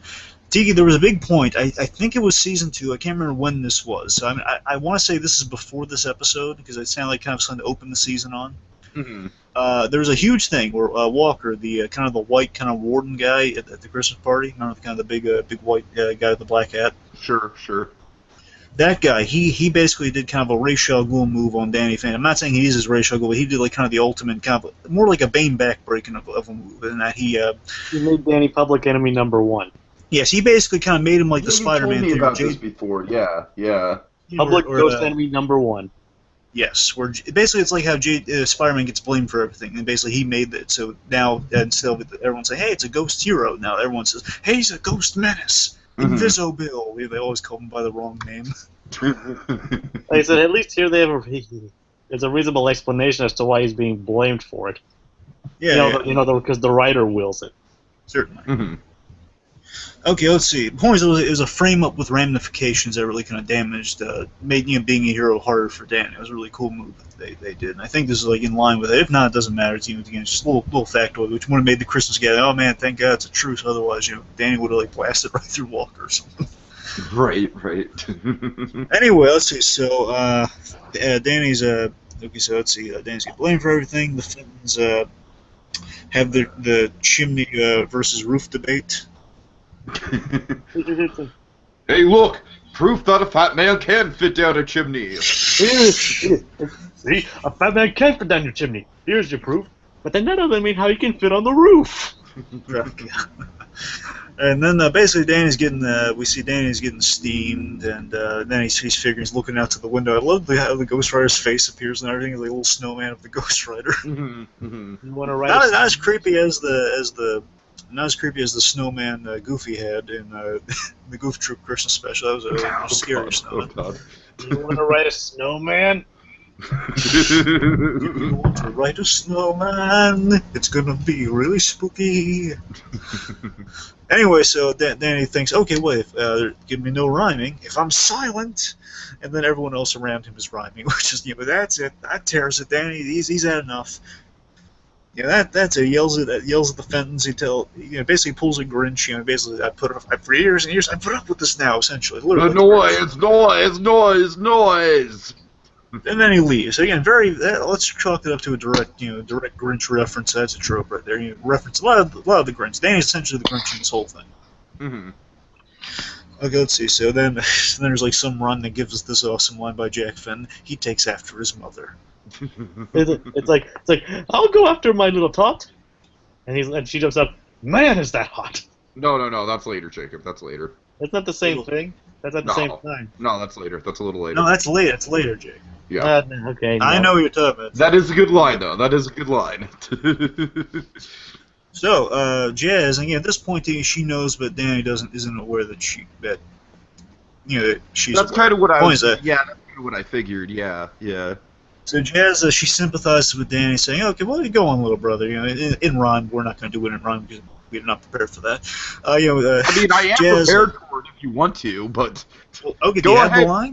A: Tiki, there was a big point. I think it was season 2. I can't remember when this was. So I want to say this is before this episode because it sounded like kind of something to open the season on.
B: Mm-hmm.
A: There was a huge thing where Walker, the kind of the white kind of warden guy at the Christmas party, remember kind of the big white guy with the black hat.
B: Sure.
A: That guy, he basically did kind of a Ra's al Ghul move on Danny Phantom. I'm not saying he uses Ra's al Ghul, but he did like kind of the ultimate kind of more like a Bane backbreaking of a move, and that he
C: made Danny public enemy number 1.
A: Yes, he basically kind of made him like the Spider-Man
B: thing.
A: thing.
B: About this before, yeah.
C: Public ghost enemy number 1.
A: Yes, where basically it's like how Spider-Man gets blamed for everything, and basically he made it. So now instead of everyone saying, "Hey, it's a ghost hero," now everyone says, "Hey, he's a ghost menace." Invisible. They always call him by the wrong name.
C: Like I said, at least here there's a reasonable explanation as to why he's being blamed for it.
A: Yeah,
C: because the writer wills it.
A: Certainly.
B: Mm-hmm.
A: Okay, let's see. The point is, it was a frame-up with ramifications that really kind of damaged, made being a hero harder for Danny. It was a really cool move that they did, and I think this is like in line with it. If not, it doesn't matter. It's just a little factoid, which would have made the Christmas gathering. Oh man, thank God it's a truce. Otherwise, Danny would have like blasted right through Walker or something.
B: Right.
A: Anyway, let's see. So Danny's okay. So let's see. Danny's getting blamed for everything. The Fentons have the chimney versus roof debate.
B: Hey, look! Proof that a fat man can fit down a chimney.
C: See, a fat man can fit down your chimney. Here's your proof. But then that doesn't mean how you can fit on the roof.
A: And then basically Danny's getting we see Danny's getting steamed, and then he's figuring, he's looking out to the window. I love how the Ghost Rider's face appears and everything, like a little snowman of the Ghost Rider.
C: You want to write
A: Not as creepy as not as creepy as the snowman Goofy had in the Goof Troop Christmas special. That was a scary snowman.
B: God.
C: You want to write a snowman?
A: You want to write a snowman? It's gonna be really spooky. Anyway, so Danny thinks, okay, wait, give me no rhyming. If I'm silent, and then everyone else around him is rhyming, which is, but that's it. That tears it. Danny, he's had enough. Yeah, that's it. Yells at the Fentons. Basically pulls a Grinch. Basically, for years and years, I put up with this now. Essentially, literally.
B: Noise.
A: And then he leaves. Again, let's chalk it up to a direct Grinch reference. That's a trope right there. Reference a lot of the Grinch. Danny's essentially the Grinch in this whole thing.
B: Mm-hmm.
A: Okay, let's see. So then there's like some run that gives us this awesome line by Jack Fenton. He takes after his mother.
C: It's like I'll go after my little tot, and she jumps up. Man, is that hot?
B: No. That's later, Jacob. That's later.
C: It's not the same thing. That's at the same time.
B: No, that's later. That's a little later.
A: No, that's late. That's later, Jake.
B: Yeah.
C: Okay. No.
A: I know what you're talking about.
B: That is a good line, though. That is a good line.
A: So, Jazz, again, at this point, she knows, but Danny isn't aware that she's.
B: That's
A: aware.
B: kind of what I
A: Point
B: was.
A: is that-
B: Yeah, that's kind of what I figured. Yeah.
A: So Jazz, she sympathizes with Danny, saying, "Okay, well, you go on, little brother. In rhyme, we're not going to do it in rhyme because we're not prepared for that.
B: I mean, I am
A: Jazz,
B: prepared for it if you want to, but
A: well, okay,
B: go
A: do you have
B: ahead.
A: the line?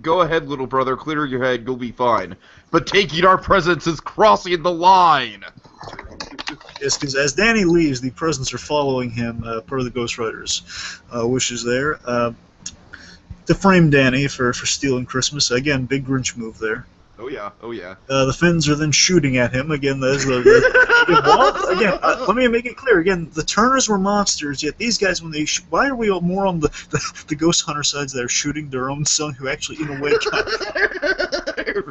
B: Go ahead, little brother. Clear your head. You'll be fine. But taking our presents is crossing the line."
A: Yes, because as Danny leaves, the presents are following him per the Ghost Rider's wishes there. To frame Danny for stealing Christmas. Again, big Grinch move there.
B: Oh yeah.
A: The Finns are then shooting at him. Again, let me make it clear. Again, the Turners were monsters, yet these guys, when they why are we more on the Ghost Hunter sides that are shooting their own son, who actually, in a way,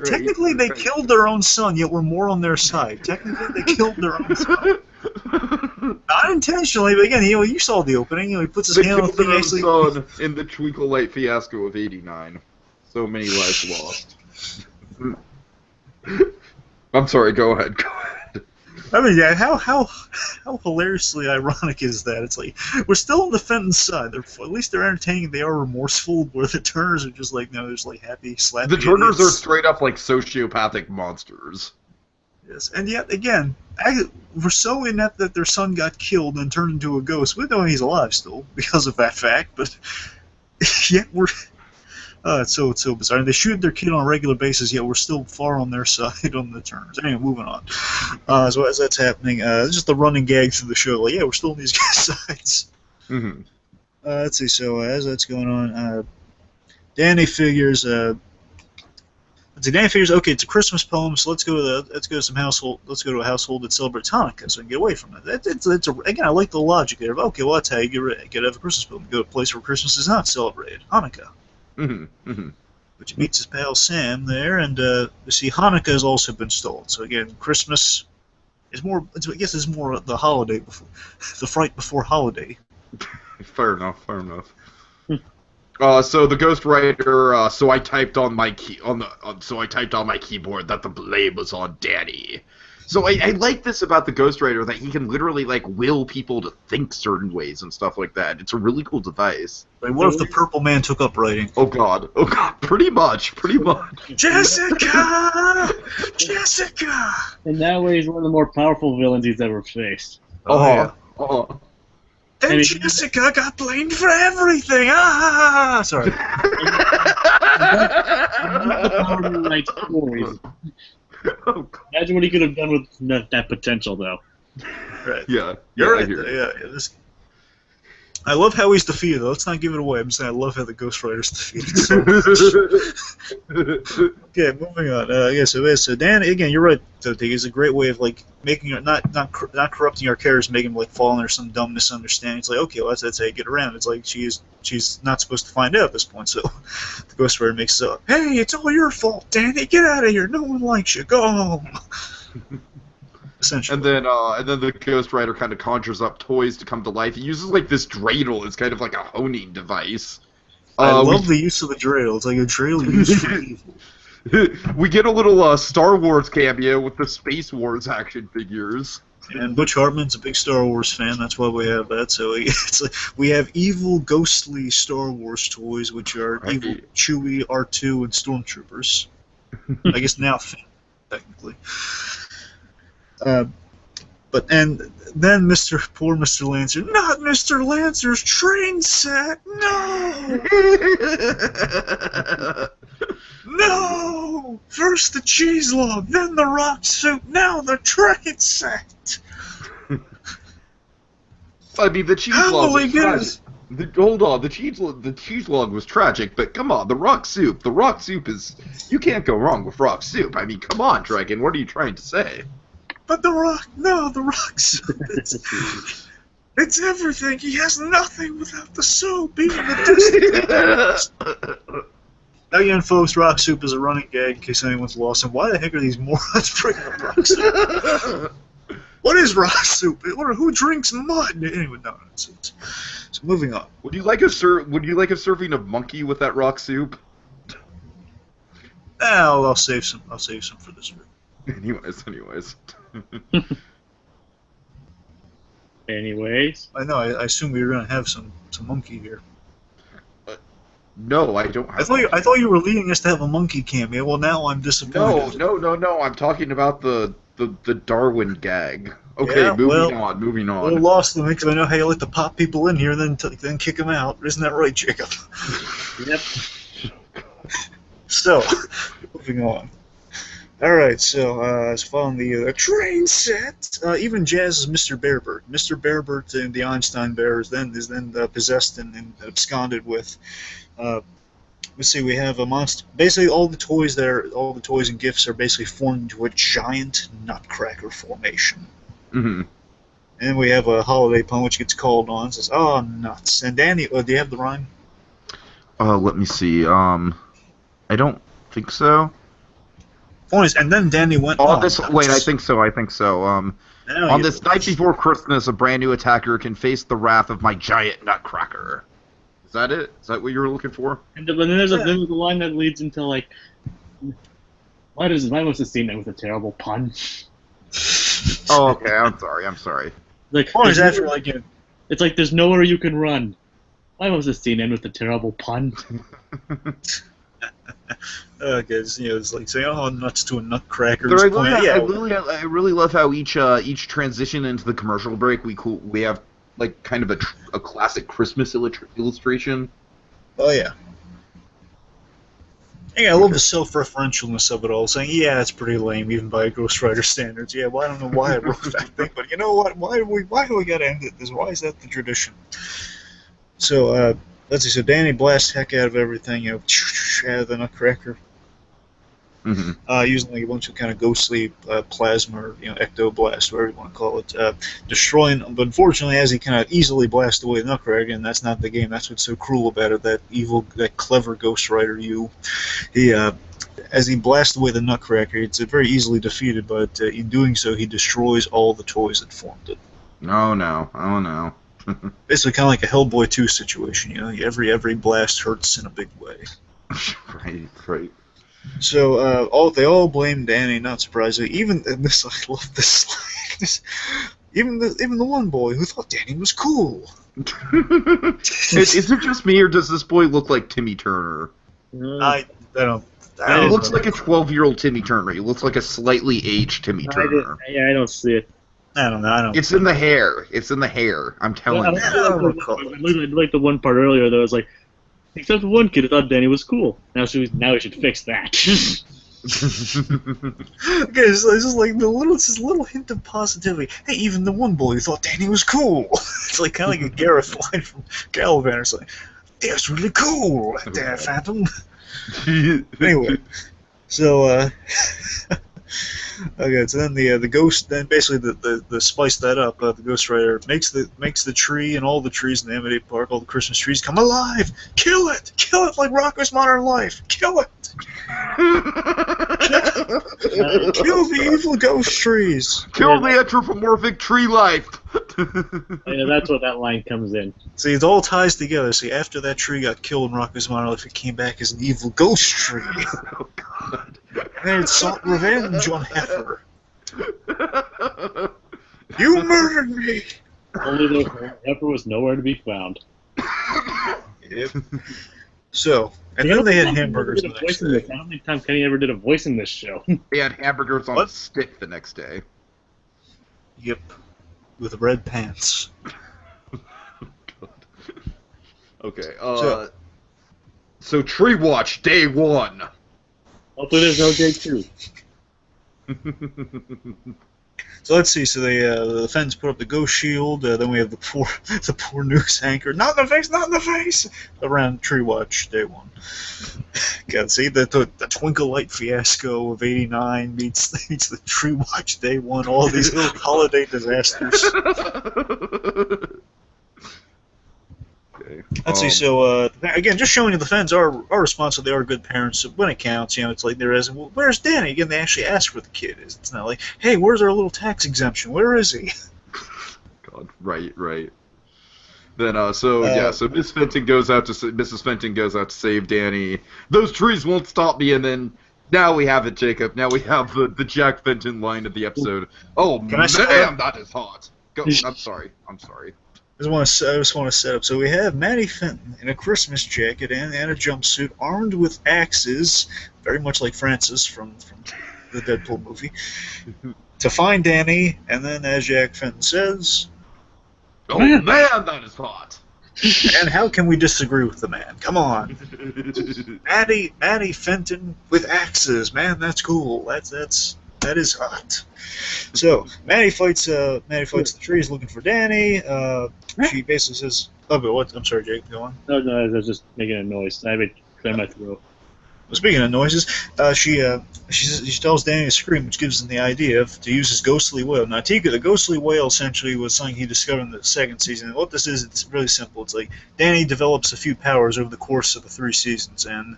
A: technically they killed their own son, yet we're more on their side. Technically, they killed their own son. Not intentionally, but again, you saw the opening. He puts his hand on the thing.
B: Actually, son in the Twinkle Light fiasco of '89. So many lives lost. I'm sorry. Go ahead.
A: I mean, yeah, how hilariously ironic is that? It's like we're still on the Fenton side. At least they're entertaining. They are remorseful. Where the Turners are just like, no, they're just like happy, slapping.
B: The Turners
A: idiots.
B: are straight up like sociopathic monsters.
A: Yes, and yet again, we're so inept that their son got killed and turned into a ghost. We know he's alive still because of that fact, but yet we're. It's so bizarre. And they shoot their kid on a regular basis, yet we're still far on their side on the Turners. Anyway, moving on. So as that's happening, just the running gag through the show, like, yeah, we're still on these guys' sides.
B: Mm-hmm.
A: Let's see. So as that's going on, Danny figures. Danny figures, okay, it's a Christmas poem, so let's go to a household that celebrates Hanukkah, so we can get away from it. Again, I like the logic there. Okay, well, that's how you get out of a Christmas poem. Go to a place where Christmas is not celebrated, Hanukkah.
B: Mm-hmm.
A: But he meets his pal Sam there, and we see Hanukkah has also been stolen. So again, Christmas is more. I guess it's more the holiday before, the fright before holiday.
B: Fair enough. So the Ghost Rider. So I typed on my keyboard that the blame was on Danny. So I like this about the Ghost Rider, that he can literally like will people to think certain ways and stuff like that. It's a really cool device.
A: Like, what if the Purple Man took up writing?
B: Oh god, pretty much.
A: Jessica!
C: In that way, he's one of the more powerful villains he's ever faced.
A: Yeah.
C: And
A: Jessica got blamed for everything. Sorry.
C: The power to write stories. Imagine what he could have done with that potential, though.
A: Right.
B: Yeah.
A: You're
B: I
A: right.
B: hear you.
A: I love how he's defeated, though. Let's not give it away. I'm saying I love how the Ghost Rider's defeated so much. Okay, moving on. So Dan, again, you're right, Tiki. It's a great way of like making not corrupting our characters, making them like fall under some dumb misunderstanding. It's like, okay, well, that's how you get around. It's like she's not supposed to find out at this point. So the Ghost Rider makes it up. Hey, it's all your fault, Danny. Get out of here. No one likes you. Go home. essentially.
B: And then the Ghost Rider kind of conjures up toys to come to life. He uses like this dreidel as kind of like a honing device.
A: I love the use of the dreidel. It's like a dreidel used for evil.
B: We get a little Star Wars cameo with the Space Wars action figures.
A: And Butch Hartman's a big Star Wars fan. That's why we have that. So it's like we have evil, ghostly Star Wars toys, which are evil Chewie, R2, and Stormtroopers. I guess now, technically. And then poor Mr. Lancer, not Mr. Lancer's train set, no! No! First the cheese log, then the rock suit, now the train set!
B: I mean, the cheese log was tragic. Hold on, the cheese log was tragic, but come on, the rock soup is... You can't go wrong with rock soup. I mean, come on, Dragon, what are you trying to say?
A: But the rock soup, it's everything. He has nothing without the soup, even the distant. Again, folks, rock soup is a running gag in case anyone's lost. And why the heck are these morons bringing up rock soup? What is rock soup? Who drinks mud? Anyway, no. So moving on.
B: Would you like a serving of monkey with that rock soup?
A: I'll save some. I'll save some for this room.
B: Anyways.
C: Anyways.
A: I know. I assume we were gonna have some monkey here.
B: No, I don't.
A: I thought you were leading us to have a monkey cameo. Well, now I'm disappointed.
B: No. I'm talking about the Darwin gag. Okay,
A: yeah,
B: moving on.
A: We lost them because I know how you like to pop people in here and then kick them out. Isn't that right, Jacob?
C: Yep.
A: So, moving on. Alright, so, as following the train set, even Jazz's Mr. Bearbird. Mr. Bearbird and the Einstein Bear is then possessed and absconded with. Let's see, we have a monster. Basically, all the toys and gifts are basically formed into a giant nutcracker formation.
B: Mm-hmm.
A: And we have a holiday pun which gets called on. Says, "Oh, nuts!" And Danny, do you have the rhyme?
B: Let me see. I don't think so.
A: And then Danny went.
B: Nuts. Wait, I think so. On this night before Christmas, a brand new attacker can face the wrath of my giant nutcracker. Is that it? Is that what you were looking for?
C: And then there's a line that leads into like, why must have seen that with a terrible pun?
B: Oh, okay. I'm sorry.
C: Like, it's like there's nowhere you can run. Why must have seen that with a terrible pun?
A: Because it's like saying, "Oh, nuts to a nutcracker."
B: I really love how each transition into the commercial break we have like kind of a classic Christmas illustration.
A: Oh yeah. Yeah, I love the self-referentialness of it all, saying, "Yeah, it's pretty lame, even by Ghost Rider standards." Yeah, well, I don't know why I wrote that thing, but you know what? Why do we gotta end it this? Why is that the tradition? So, let's see. So Danny blasts heck out of everything, out of the nutcracker.
B: Mm-hmm.
A: Using like a bunch of kind of ghostly plasma, or ectoblast, whatever you want to call it, destroying. But unfortunately, as he kind of easily blasts away the nutcracker, and that's not the game. That's what's so cruel about it. That clever Ghost Rider, as he blasts away the nutcracker, it's very easily defeated. But in doing so, he destroys all the toys that formed it.
B: Oh no.
A: Basically, kind of like a Hellboy 2 situation. Every blast hurts in a big way.
B: Right.
A: So they all blame Danny, not surprisingly. Even this, I love this. Even the one boy who thought Danny was cool.
B: Is it just me, or does this boy look like Timmy Turner?
A: I don't.
B: He looks like a 12-year-old Timmy Turner. He looks like a slightly aged Timmy Turner.
C: I don't see it.
A: I don't know.
B: It's in the hair. I'm telling you.
C: I like the one part earlier that was like, except for one kid who thought Danny was cool. Now we should fix that.
A: Okay, so it's just like this little hint of positivity. Hey, even the one boy who thought Danny was cool. It's like kind of like a Gareth line from Caliban or something. That's really cool, that Phantom. Anyway, so okay, so then the ghost, then basically the spice that up, the Ghost Rider makes the tree and all the trees in the Amity Park, all the Christmas trees come alive. Kill it like Rocko's Modern Life. Kill it. Kill the evil ghost trees.
B: Kill the anthropomorphic tree life.
C: Yeah, that's what that line comes in.
A: See, it all ties together. See, after that tree got killed in Rocco's Monolith, it came back as an evil ghost tree.
B: Oh God!
A: And it sought revenge on Heifer. You murdered me!
C: Only the Heifer was nowhere to be found.
A: Yep. So, and then they had hamburgers the next day.
C: I don't think Tom Kenny ever did a voice in this show.
B: They had hamburgers on a stick the next day.
A: Yep. With red pants.
B: Okay, so Tree Watch, day 1.
C: Hopefully there's no day 2.
A: So let's see. So they the fans put up the ghost shield. Then we have the poor news anchor. Not in the face! Not in the face! Around Tree Watch Day 1. God, see the Twinkle Light fiasco of '89 meets the Tree Watch Day 1. All these holiday disasters.
B: Okay.
A: Let's see. So again, just showing you the fans are responsive. They are good parents when it counts. You know, it's like there is. Well, where's Danny? Again, they actually ask where the kid is. It's not like, hey, where's our little tax exemption? Where is he?
B: God, right. Then so Miss Fenton goes out to Mrs. Fenton goes out to save Danny. Those trees won't stop me, and then now we have it, Jacob. Now we have the Jack Fenton line of the episode. Oh man, that is hot. Go. I'm sorry.
A: I just want to set up. So we have Maddie Fenton in a Christmas jacket and a jumpsuit, armed with axes, very much like Francis from the Deadpool movie, to find Danny. And then, as Jack Fenton says,
B: "Oh man, that is hot."
A: And how can we disagree with the man? Come on, Maddie Fenton with axes, man. That's cool. That is hot. So Maddie fights the trees looking for Danny. She basically says, "Oh, but what? I'm sorry, Jake. Go on."
C: No, I was just making a noise. I had to clear my throat.
A: Well, speaking of noises, she tells Danny to scream, which gives him the idea to use his ghostly wail. Now, Tiki, the ghostly wail, essentially was something he discovered in the second season. And what this is, it's really simple. It's like Danny develops a few powers over the course of the 3 seasons, and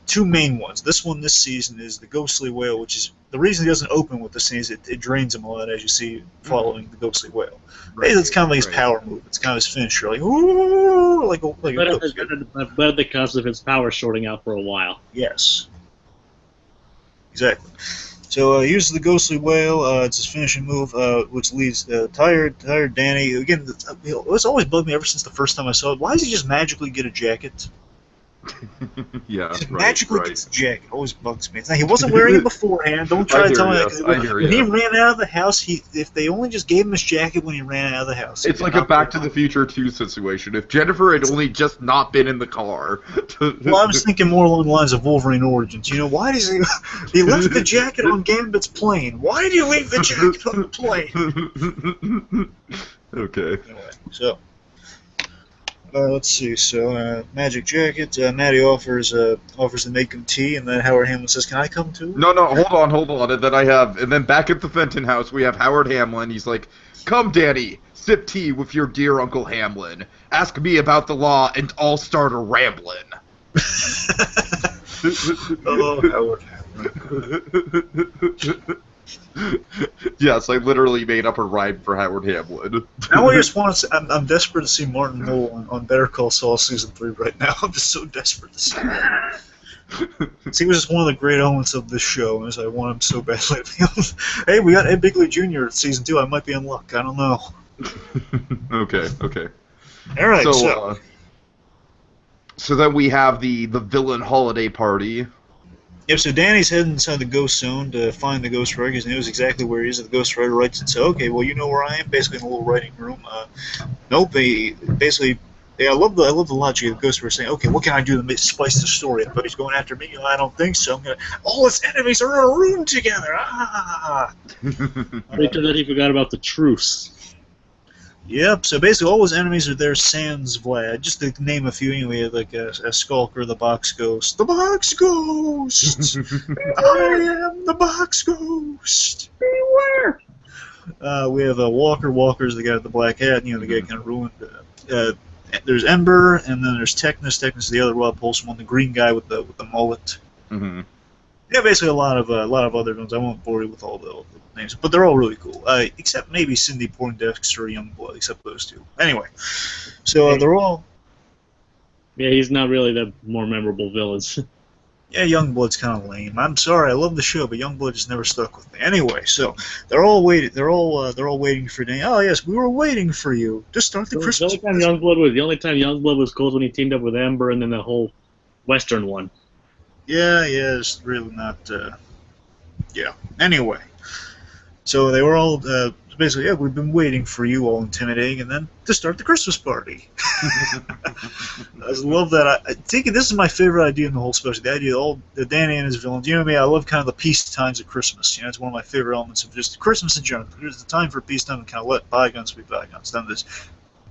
A: 2 main ones. This season is the ghostly wail, which is the reason he doesn't open with the scene is it drains him a lot, as you see following the ghostly wail. Right. It's kind of like his power move. It's kind of his finisher, like ooh, like a
C: but the cause of his power shorting out for a while.
A: Yes, exactly. So he uses the ghostly wail. It's his finishing move, which leaves tired Danny. Again, it's always bugged me ever since the first time I saw it. Why does he just magically get a jacket?
B: Yeah,
A: just magically gets a jacket. Always bugs me. Now, he wasn't wearing it beforehand. Don't try to tell me that. When he ran out of the house, if they only just gave him his jacket when he ran out of the house.
B: It's like a Back to the Future 2 situation. If Jennifer had only just not been in the car.
A: Well, I was thinking more along the lines of Wolverine Origins. You know, why does he left the jacket on Gambit's plane? Why do you leave the jacket on the plane?
B: Okay.
A: Anyway, so. Let's see. So, magic jacket. Maddie offers to make him tea, and then Howard Hamlin says, "Can I come too?"
B: No, hold on. And then back at the Fenton house, we have Howard Hamlin. He's like, "Come, Danny, sip tea with your dear Uncle Hamlin. Ask me about the law, and I'll start a ramblin'."
A: Oh, Howard Hamlin.
B: Yes, I literally made up a rhyme for Howard Hamlin.
A: Now I just want to. I'm desperate to see Martin Mull on Better Call Saul season 3 right now. I'm just so desperate to see him. He was just one of the great elements of this show, and I want him so badly. Hey, we got Ed Bigley Jr. at season 2. I might be in luck. I don't know.
B: Okay.
A: All right.
B: So then we have the villain holiday party.
A: Yep, so Danny's heading inside the ghost zone to find the Ghost Rider. He knows exactly where he is. The Ghost Rider writes and says, "Okay, well, you know where I am." Basically, in a little writing room. Nope. I love the logic of the Ghost Rider saying, "Okay, what can I do to spice the story up?" But he's going after me. I don't think so. All his enemies are in a room together. Ah!
C: After that, he forgot about the truce.
A: Yep, so basically all his enemies are there sans Vlad. Just to name a few anyway, like a Skulker, the Box Ghost. The Box Ghost! I am the Box Ghost!
C: Beware!
A: We have Walker. Walker's the guy with the black hat, the guy kind of ruined. There's Ember, and then there's Technus. Technus is the other Rob Paulson one, the green guy with the mullet.
B: Mm-hmm.
A: Yeah, basically a lot of other ones. I won't bore you with all the names, but they're all really cool. Except maybe Cindy Poindexter or Youngblood, except those two. Anyway, so they're all.
D: Yeah, he's not really the more memorable villains.
A: Yeah, Youngblood's kind of lame. I'm sorry, I love the show, but Youngblood just never stuck with me. Anyway, so they're all waiting. They're all waiting for Danny. Oh yes, we were waiting for you to start the Christmas.
D: The only time Youngblood was cool was when he teamed up with Ember, and then the whole Western one.
A: Yeah, it's really not. Yeah. Anyway, so they were all basically, yeah, we've been waiting for you, all intimidating, and then to start the Christmas party. I just love that. I think this is my favorite idea in the whole special. The idea of all the Danny and his villains. You know me, I love kind of the peace times of Christmas. You know, it's one of my favorite elements of just Christmas in general. There's the time for peacetime and kind of let bygones be bygones. Then there's,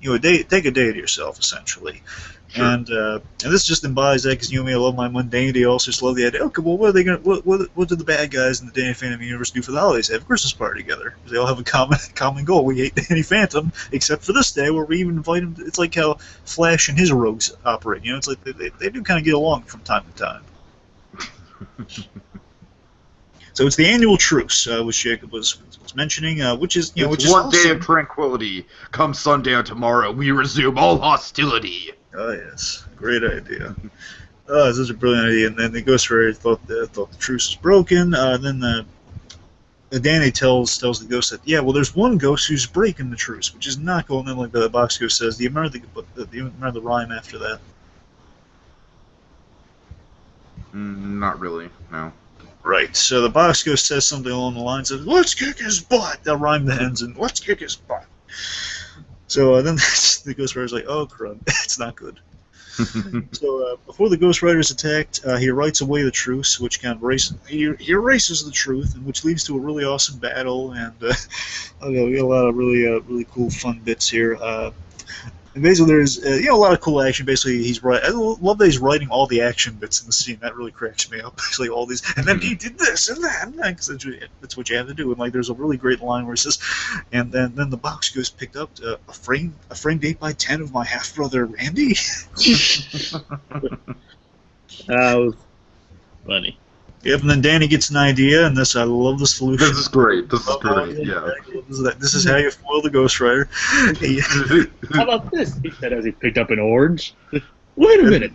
A: take a day to yourself, essentially. Sure. And this just embodies that because you and me, I love my mundanity. I also just love the idea. Okay, well, what are they gonna? What do the bad guys in the Danny Phantom universe do for the holidays? They have a Christmas party together. They all have a common goal. We hate Danny Phantom, except for this day where we even invite him. It's like how Flash and his rogues operate. You know, it's like they do kind of get along from time to time. So it's the annual truce, which Jacob was mentioning, which is
B: which is one day of tranquility. Come sundown tomorrow, we resume all hostility.
A: Oh yes, great idea. This is a brilliant idea. And then the Ghost Rider thought the truce was broken. Then Danny tells the ghost that there's one ghost who's breaking the truce, which is not going in like the box ghost says. Do you remember the rhyme after that?
B: Not really. No.
A: Right. So the box ghost says something along the lines of "Let's kick his butt." That rhyme that ends in "Let's kick his butt." So then the Ghost Rider's like, oh, crud, it's not good. So before the Ghost Rider's attacked, he writes away the truce, which kind of he erases the truth, and which leads to a really awesome battle, and we get a lot of really cool fun bits here. And basically, there's a lot of cool action. Basically, I love that he's writing all the action bits in the scene. That really cracks me up. Basically, all these, and then he did this and that, and that. That's what you have to do. And like, there's a really great line where it says, and then the box goes picked up a framed 8x10 of my half brother Randy.
D: That was funny.
A: Yep, and then Danny gets an idea, and I love the solution.
B: This is great. Yeah.
A: This is how you foil the Ghost Rider.
D: How about this? He said as he picked up an orange. Wait a minute.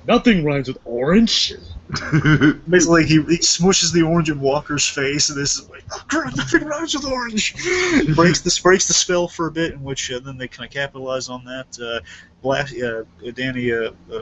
D: Nothing rhymes with orange.
A: Basically, he smushes the orange in Walker's face, and this is like, oh, God, nothing rhymes with orange. breaks the spell for a bit, in which then they kind of capitalize on that. Danny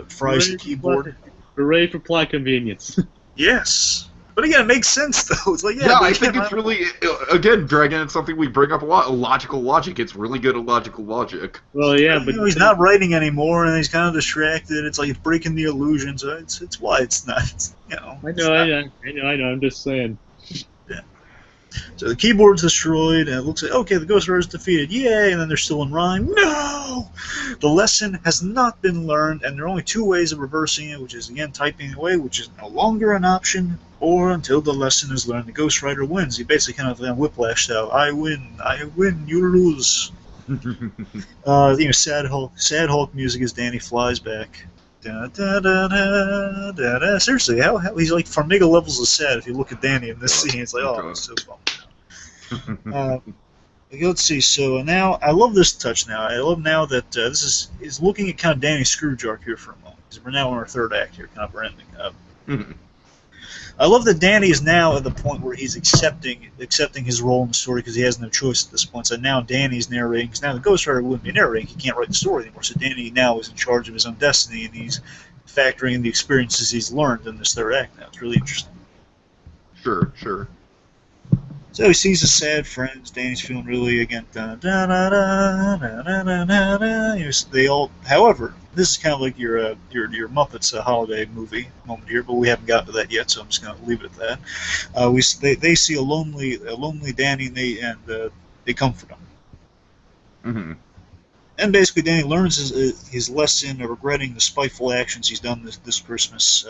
A: fries the keyboard.
D: Hooray for plot convenience.
A: Yes. But again, it makes sense, though. It's like,
B: I think it's really, again, Dragon, it's something we bring up a lot. Logical logic. It's really good at logical logic.
D: Well, yeah, but
A: he's not writing anymore, and he's kind of distracted. It's like it's breaking the illusion. So it's why it's not.
D: I know. I'm just saying.
A: Yeah. So the keyboard's destroyed, and it looks like, okay, the Ghost Rider's defeated. Yay! And then they're still in rhyme. No! The lesson has not been learned, and there are only two ways of reversing it, which is, again, typing away, which is no longer an option, or until the lesson is learned, the Ghost Rider wins. He basically kind of whiplash style. I win, you lose. Sad Hulk music as Danny flies back. Da, da, da, da, da, da. Seriously, how he's like Farmiga levels of sad if you look at Danny in this scene. It's like, oh, it's so bummed. Let's see. So now I love this touch. Now I love now that this is looking at kind of Danny's screwed arc here for a moment, because we're now in our third act here, kind of ending up. I love that Danny is now at the point where he's accepting his role in the story because he has no choice at this point. So now Danny's narrating, because now the Ghost Rider wouldn't be narrating. He can't write the story anymore. So Danny now is in charge of his own destiny, and he's factoring in the experiences he's learned in this third act now. It's really interesting.
B: Sure.
A: So he sees his sad friends. Danny's feeling really, again, they all, however, this is kind of like your Muppets holiday movie moment here, but we haven't gotten to that yet, so I'm just going to leave it at that. They see a lonely Danny, and they comfort him.
B: Mm-hmm. And
A: basically, Danny learns his lesson of regretting the spiteful actions he's done this Christmas.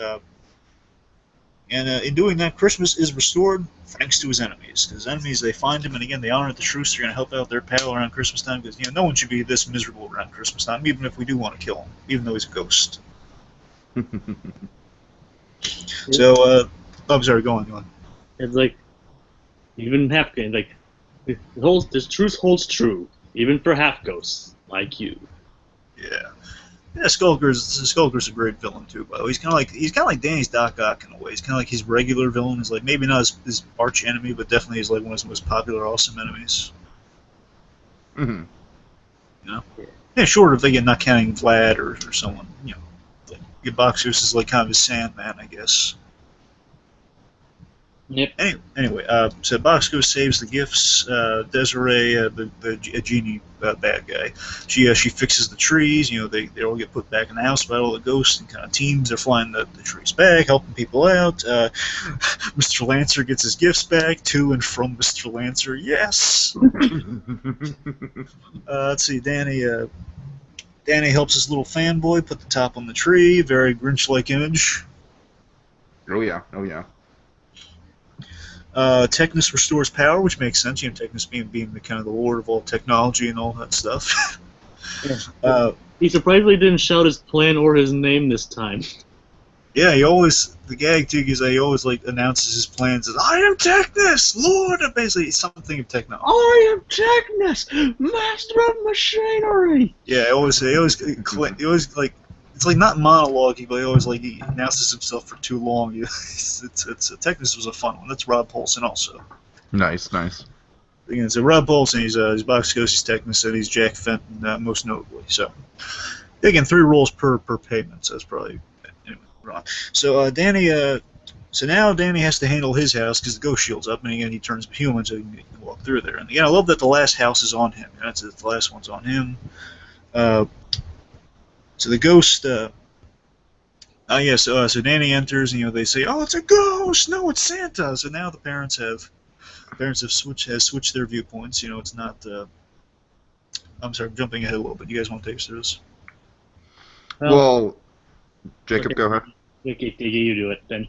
A: And in doing that, Christmas is restored thanks to his enemies. His enemies, they find him, and again, they honor the truce. They're going to help out their pal around Christmas time, because no one should be this miserable around Christmas time, even if we do want to kill him, even though he's a ghost. So, I'm sorry, go on.
D: It's like even half like this truth holds true even for half ghosts like you.
A: Yeah. Yeah, Skulker's a great villain too. By the way, he's kind of like Danny's Doc Ock in a way. He's kind of like his regular villain. Is like maybe not his arch enemy, but definitely he's like one of his most popular, awesome enemies.
B: Mm-hmm.
A: You know, yeah, short of not counting Vlad or someone. You know, like Boxus is like kind of his Sandman, I guess.
D: Yep.
A: Anyway, so Boxco saves the gifts. Desiree, the genie bad guy, she fixes the trees. You know, they all get put back in the house by all the ghosts and kind of teams. They're flying the trees back, helping people out. Mr. Lancer gets his gifts back to and from Mr. Lancer. Yes. Let's see, Danny helps his little fanboy put the top on the tree. Very Grinch-like image.
B: Oh yeah.
A: Technus restores power, which makes sense. You know, Technus being the kind of the lord of all technology and all that stuff.
D: He surprisingly didn't shout his plan or his name this time.
A: Yeah, the gag Tiki is that he always like announces his plans as "I am Technus, Lord," and basically something of technology.
D: I am Technus, master of machinery.
A: Yeah, he always like. It's like not monologue, but he announces himself for too long. Technus was a fun one. That's Rob Paulson also.
B: Nice.
A: Again, so Rob Paulson, he's Boxco's Technus, and he's Jack Fenton, most notably. So again, 3 rolls per payment. So that's probably anyway, wrong. So now Danny has to handle his house because the ghost shield's up, and again he turns human so he can walk through there. And again, I love that the last house is on him. That's it. The last one's on him. So the ghost, so Danny enters, and they say, "Oh, it's a ghost! No, it's Santa!" So now the parents have switched their viewpoints. It's not. I'm sorry, I'm jumping ahead a little bit. You guys want to take us through this?
B: Well, Jacob, go ahead.
D: Okay, you do it then.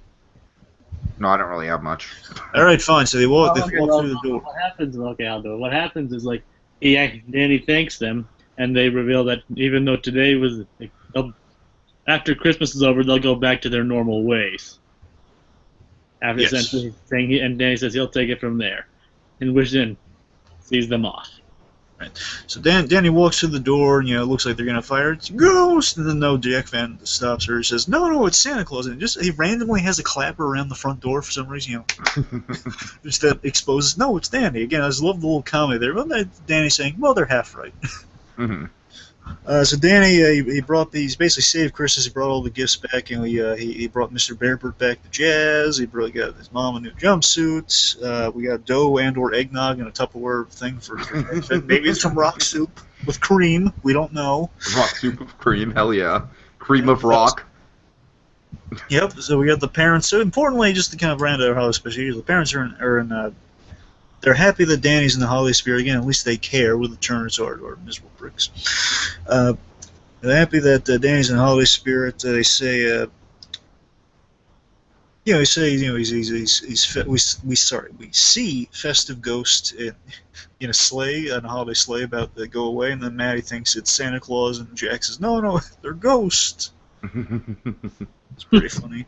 B: No, I don't really have much.
A: All right, fine. So they walk through the door.
D: What happens? Okay, I'll do it. What happens is Danny thanks them. And they reveal that even though today was after Christmas is over, they'll go back to their normal ways. After essentially saying and Danny says he'll take it from there, and Wishin sees them off.
A: Right. So Danny walks through the door, and it looks like they're gonna fire. It's a ghost, and then Jack Van stops her. He says, "No, it's Santa Claus." And he randomly has a clapper around the front door for some reason. Just that exposes. No, it's Danny. Again, I just love the little comedy there. But Danny's saying, "Well, they're half right."
B: Mm-hmm.
A: So Danny, he's basically saved Christmas. He brought all the gifts back, and he brought Mr. Bearbird back to Jazz. He got his mom a new jumpsuit. We got dough and/or eggnog in a Tupperware thing for maybe it's some rock soup with cream. We don't know.
B: Rock soup with cream, hell yeah, cream of rock.
A: Yep. So we got the parents. So importantly, just to kind of round out our holiday special, the parents are in. They're happy that Danny's in the holiday spirit again. At least they care. With the Turners are miserable pricks. They're happy that Danny's in the holiday spirit. They say, we see festive ghosts in a sleigh, in a holiday sleigh, about to go away, and then Maddie thinks it's Santa Claus, and Jack says, "No, they're ghosts." It's pretty funny.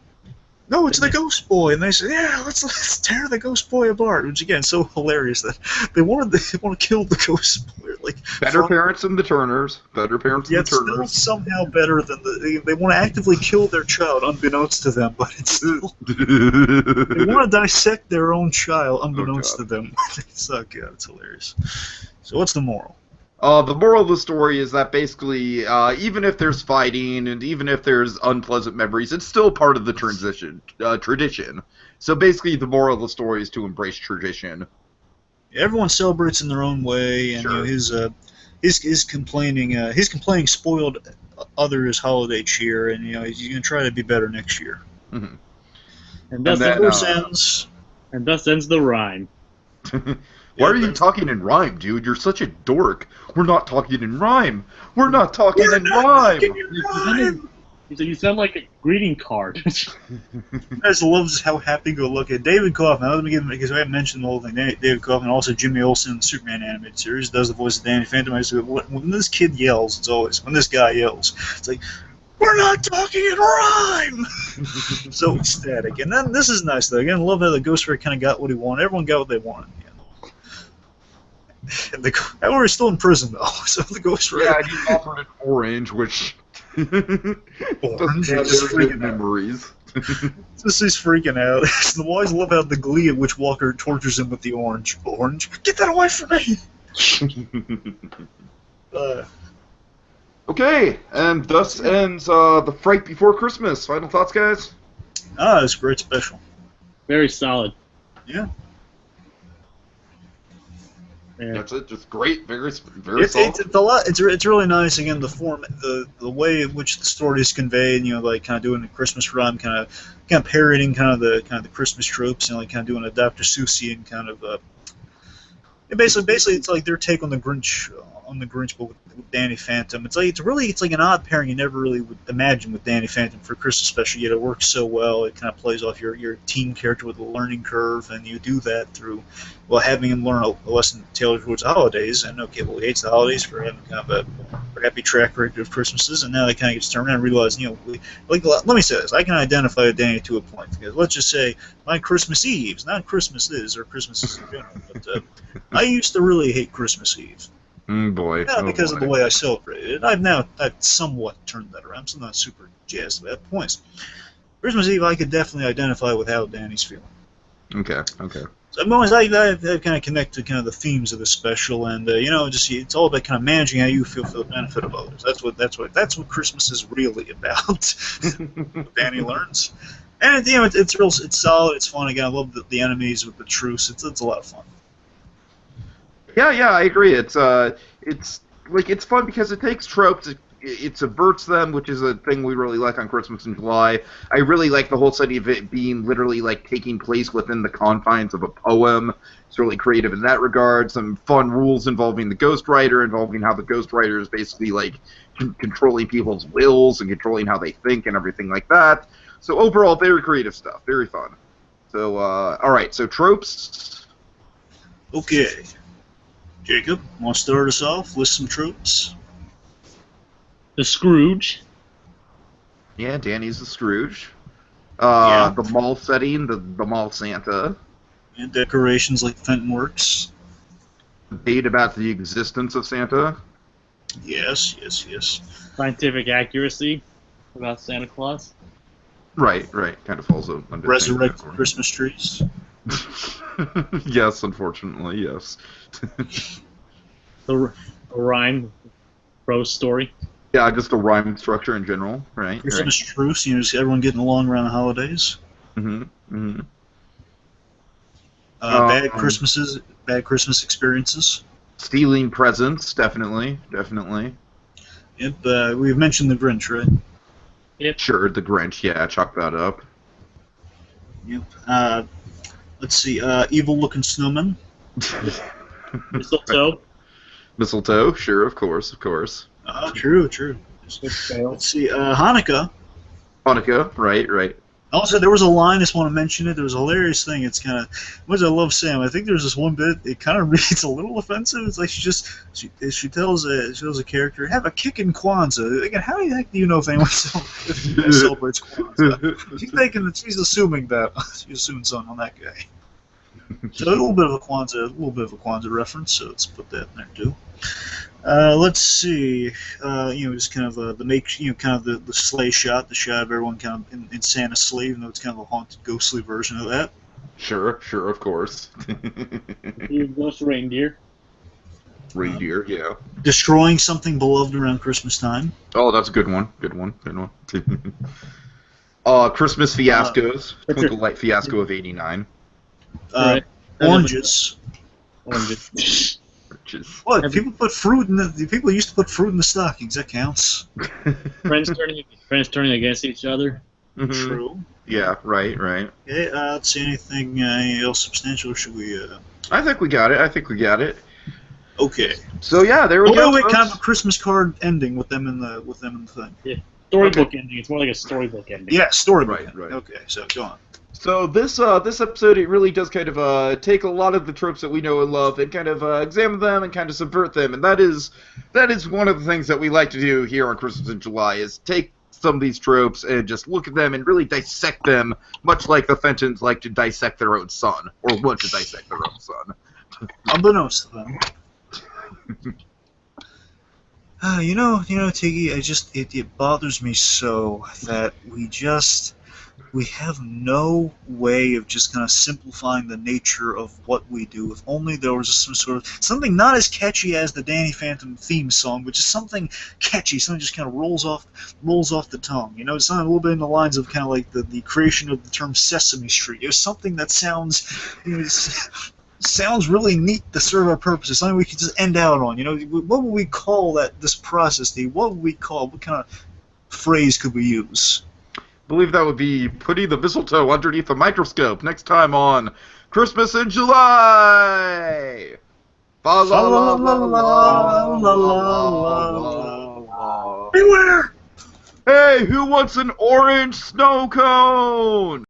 A: No, it's the Ghost Boy, and they say, "Yeah, let's tear the Ghost Boy apart," which again, so hilarious that they want to kill the Ghost Boy.
B: Better parents than the Turners. Better parents than the Turners.
A: Still somehow better than they want to actively kill their child, unbeknownst to them, but it's still they want to dissect their own child, unbeknownst to them. It's hilarious. So what's the moral?
B: The moral of the story is that basically, even if there's fighting and even if there's unpleasant memories, it's still part of the tradition. So basically, the moral of the story is to embrace tradition.
A: Everyone celebrates in their own way, and
B: sure.
A: His complaining spoiled others' holiday cheer, and he's gonna try to be better next year.
B: Mm-hmm.
D: And thus ends the rhyme.
B: Why are you talking in rhyme, dude? You're such a dork. We're not talking in rhyme. We're not talking in rhyme.
D: You sound like a greeting card.
A: I just love how happy-go-lucky. David Kaufman, let me give him, because I haven't mentioned the whole thing. David Kaufman, also Jimmy Olsen in the Superman animated series, does the voice of Danny Phantom. When this kid yells, it's always, when this guy yells, it's like, We're not talking in rhyme! So ecstatic. And then this is nice, though. Again, I love how the Ghost Rider kind of got what he wanted. Everyone got what they wanted. And we're still in prison, though. So the Ghost Rider...
B: Yeah, he offered an orange, which...
A: Orange?
B: Doesn't
A: Just
B: have
A: freaking
B: good memories.
A: This is freaking out. The boys love how the glee at which Walker tortures him with the orange. Orange? Get that away from me!
B: Okay, and thus ends the Fright Before Christmas. Final thoughts, guys?
A: It's a great special.
D: Very solid.
A: Yeah.
D: Yeah.
B: That's it. Just great. Very solid.
A: It's a lot. It's really nice. Again, the form, the way in which the story is conveyed. You know, like kind of doing the Christmas rhyme, kind of parodying kind of the Christmas tropes, and like kind of doing a Dr. Seussian kind of. Basically, it's like their take on the Grinch, but with Danny Phantom. It's like an odd pairing you never really would imagine with Danny Phantom for Christmas special. Yet it works so well. It kind of plays off your teen character with a learning curve, and you do that through, having him learn a lesson tailored towards the holidays. And okay, well, he hates the holidays for having kind of a crappy track record of Christmases, and now he kind of gets turned around and realizes, let me say this: I can identify with Danny to a point. Because let's just say my Christmas Eves, not Christmases or Christmases in general, but I used to really hate Christmas Eve.
B: Boy.
A: Not because of the way I celebrated it. I've somewhat turned that around. I'm still not super jazzed about points. Christmas Eve, I could definitely identify with how Danny's feeling.
B: Okay.
A: So I kind of connect to kind of the themes of the special, and it's all about kind of managing how you feel for the benefit of others. That's what Christmas is really about. Danny learns, and it's solid, it's fun. Again, I love the enemies with the truce. It's a lot of fun.
B: Yeah, I agree. It's fun because it takes tropes, it subverts them, which is a thing we really like on Christmas in July. I really like the whole study of it being literally like taking place within the confines of a poem. It's really creative in that regard. Some fun rules involving the Ghost Rider, involving how the Ghost Rider is basically like controlling people's wills and controlling how they think and everything like that. So overall, very creative stuff, very fun. So all right, so tropes.
A: Okay. Jacob, want to start us off? List some tropes.
D: The Scrooge.
B: Yeah, Danny's the Scrooge.
A: Yeah.
B: The mall setting, the mall Santa.
A: And decorations like Fenton Works.
B: Debate about the existence of Santa.
A: Yes.
D: Scientific accuracy about Santa Claus.
B: Right. Kind of falls under
A: Resurrected Christmas trees.
B: Yes, unfortunately, yes.
D: The rhyme prose story.
B: Yeah, just a rhyme structure in general, right?
A: Christmas truce, just everyone getting along around the holidays.
B: Mm-hmm.
A: Bad Christmas experiences.
B: Stealing presents, definitely.
A: Yep, we've mentioned the Grinch, right?
D: Yep.
B: Sure, the Grinch, yeah, chalk that up.
A: Yep. Let's see, evil-looking snowmen.
D: Mistletoe.
B: Mistletoe, sure, of course.
A: True. Let's see, Hanukkah.
B: Hanukkah, right.
A: Also, there was a line, I just want to mention it, there was a hilarious thing, it's kind of, which I love Sam, I think there's this one bit, it kind of reads a little offensive, it's like she tells a character, have a kick in Kwanzaa. Again, how the heck do you know if anyone celebrates Kwanzaa? She's assuming something on that guy. So a little bit of a Kwanzaa reference, so let's put that in there too. Let's see. Just kind of the sleigh shot, the shot of everyone kind of in Santa's sleigh, even though it's kind of a haunted, ghostly version of that.
B: Sure, of course.
D: Ghost reindeer.
B: Reindeer, yeah.
A: Destroying something beloved around Christmas time.
B: Oh, that's a good one. Christmas fiascos. Twinkle Light fiasco of '89.
D: Right.
A: Oranges. What? People used to put fruit in the stockings. That counts.
D: Friends turning against each other.
B: Mm-hmm.
A: True.
B: Yeah, right.
A: Okay, let's see anything else substantial, or should we?
B: I think we got it.
A: Okay.
B: So yeah, there we go.
A: Wait, kind of a Christmas card ending with them in the thing.
D: Yeah. Storybook ending. It's more like a storybook ending.
A: Yeah, storybook.
B: Right.
A: Okay, so go on.
B: So this episode, it really does kind of take a lot of the tropes that we know and love and kind of examine them and kind of subvert them, and that is one of the things that we like to do here on Christmas in July, is take some of these tropes and just look at them and really dissect them, much like the Fentons like to dissect their own son, or want to dissect their own son.
A: Unbeknownst to them. You know, Tiki, it bothers me so that we have no way of just kind of simplifying the nature of what we do. If only there was some sort of something not as catchy as the Danny Phantom theme song, but just something catchy, something just kind of rolls off the tongue. You know, it's something a little bit in the lines of kind of like the creation of the term Sesame Street. It was something that sounds, sounds really neat to serve our purposes. Something we could just end out on. You know, what would we call this process? What would we call? What kind of phrase could we use?
B: I believe that would be putting the mistletoe underneath a microscope next time on Christmas in July.
A: Beware!
B: Hey, who wants an orange snow cone?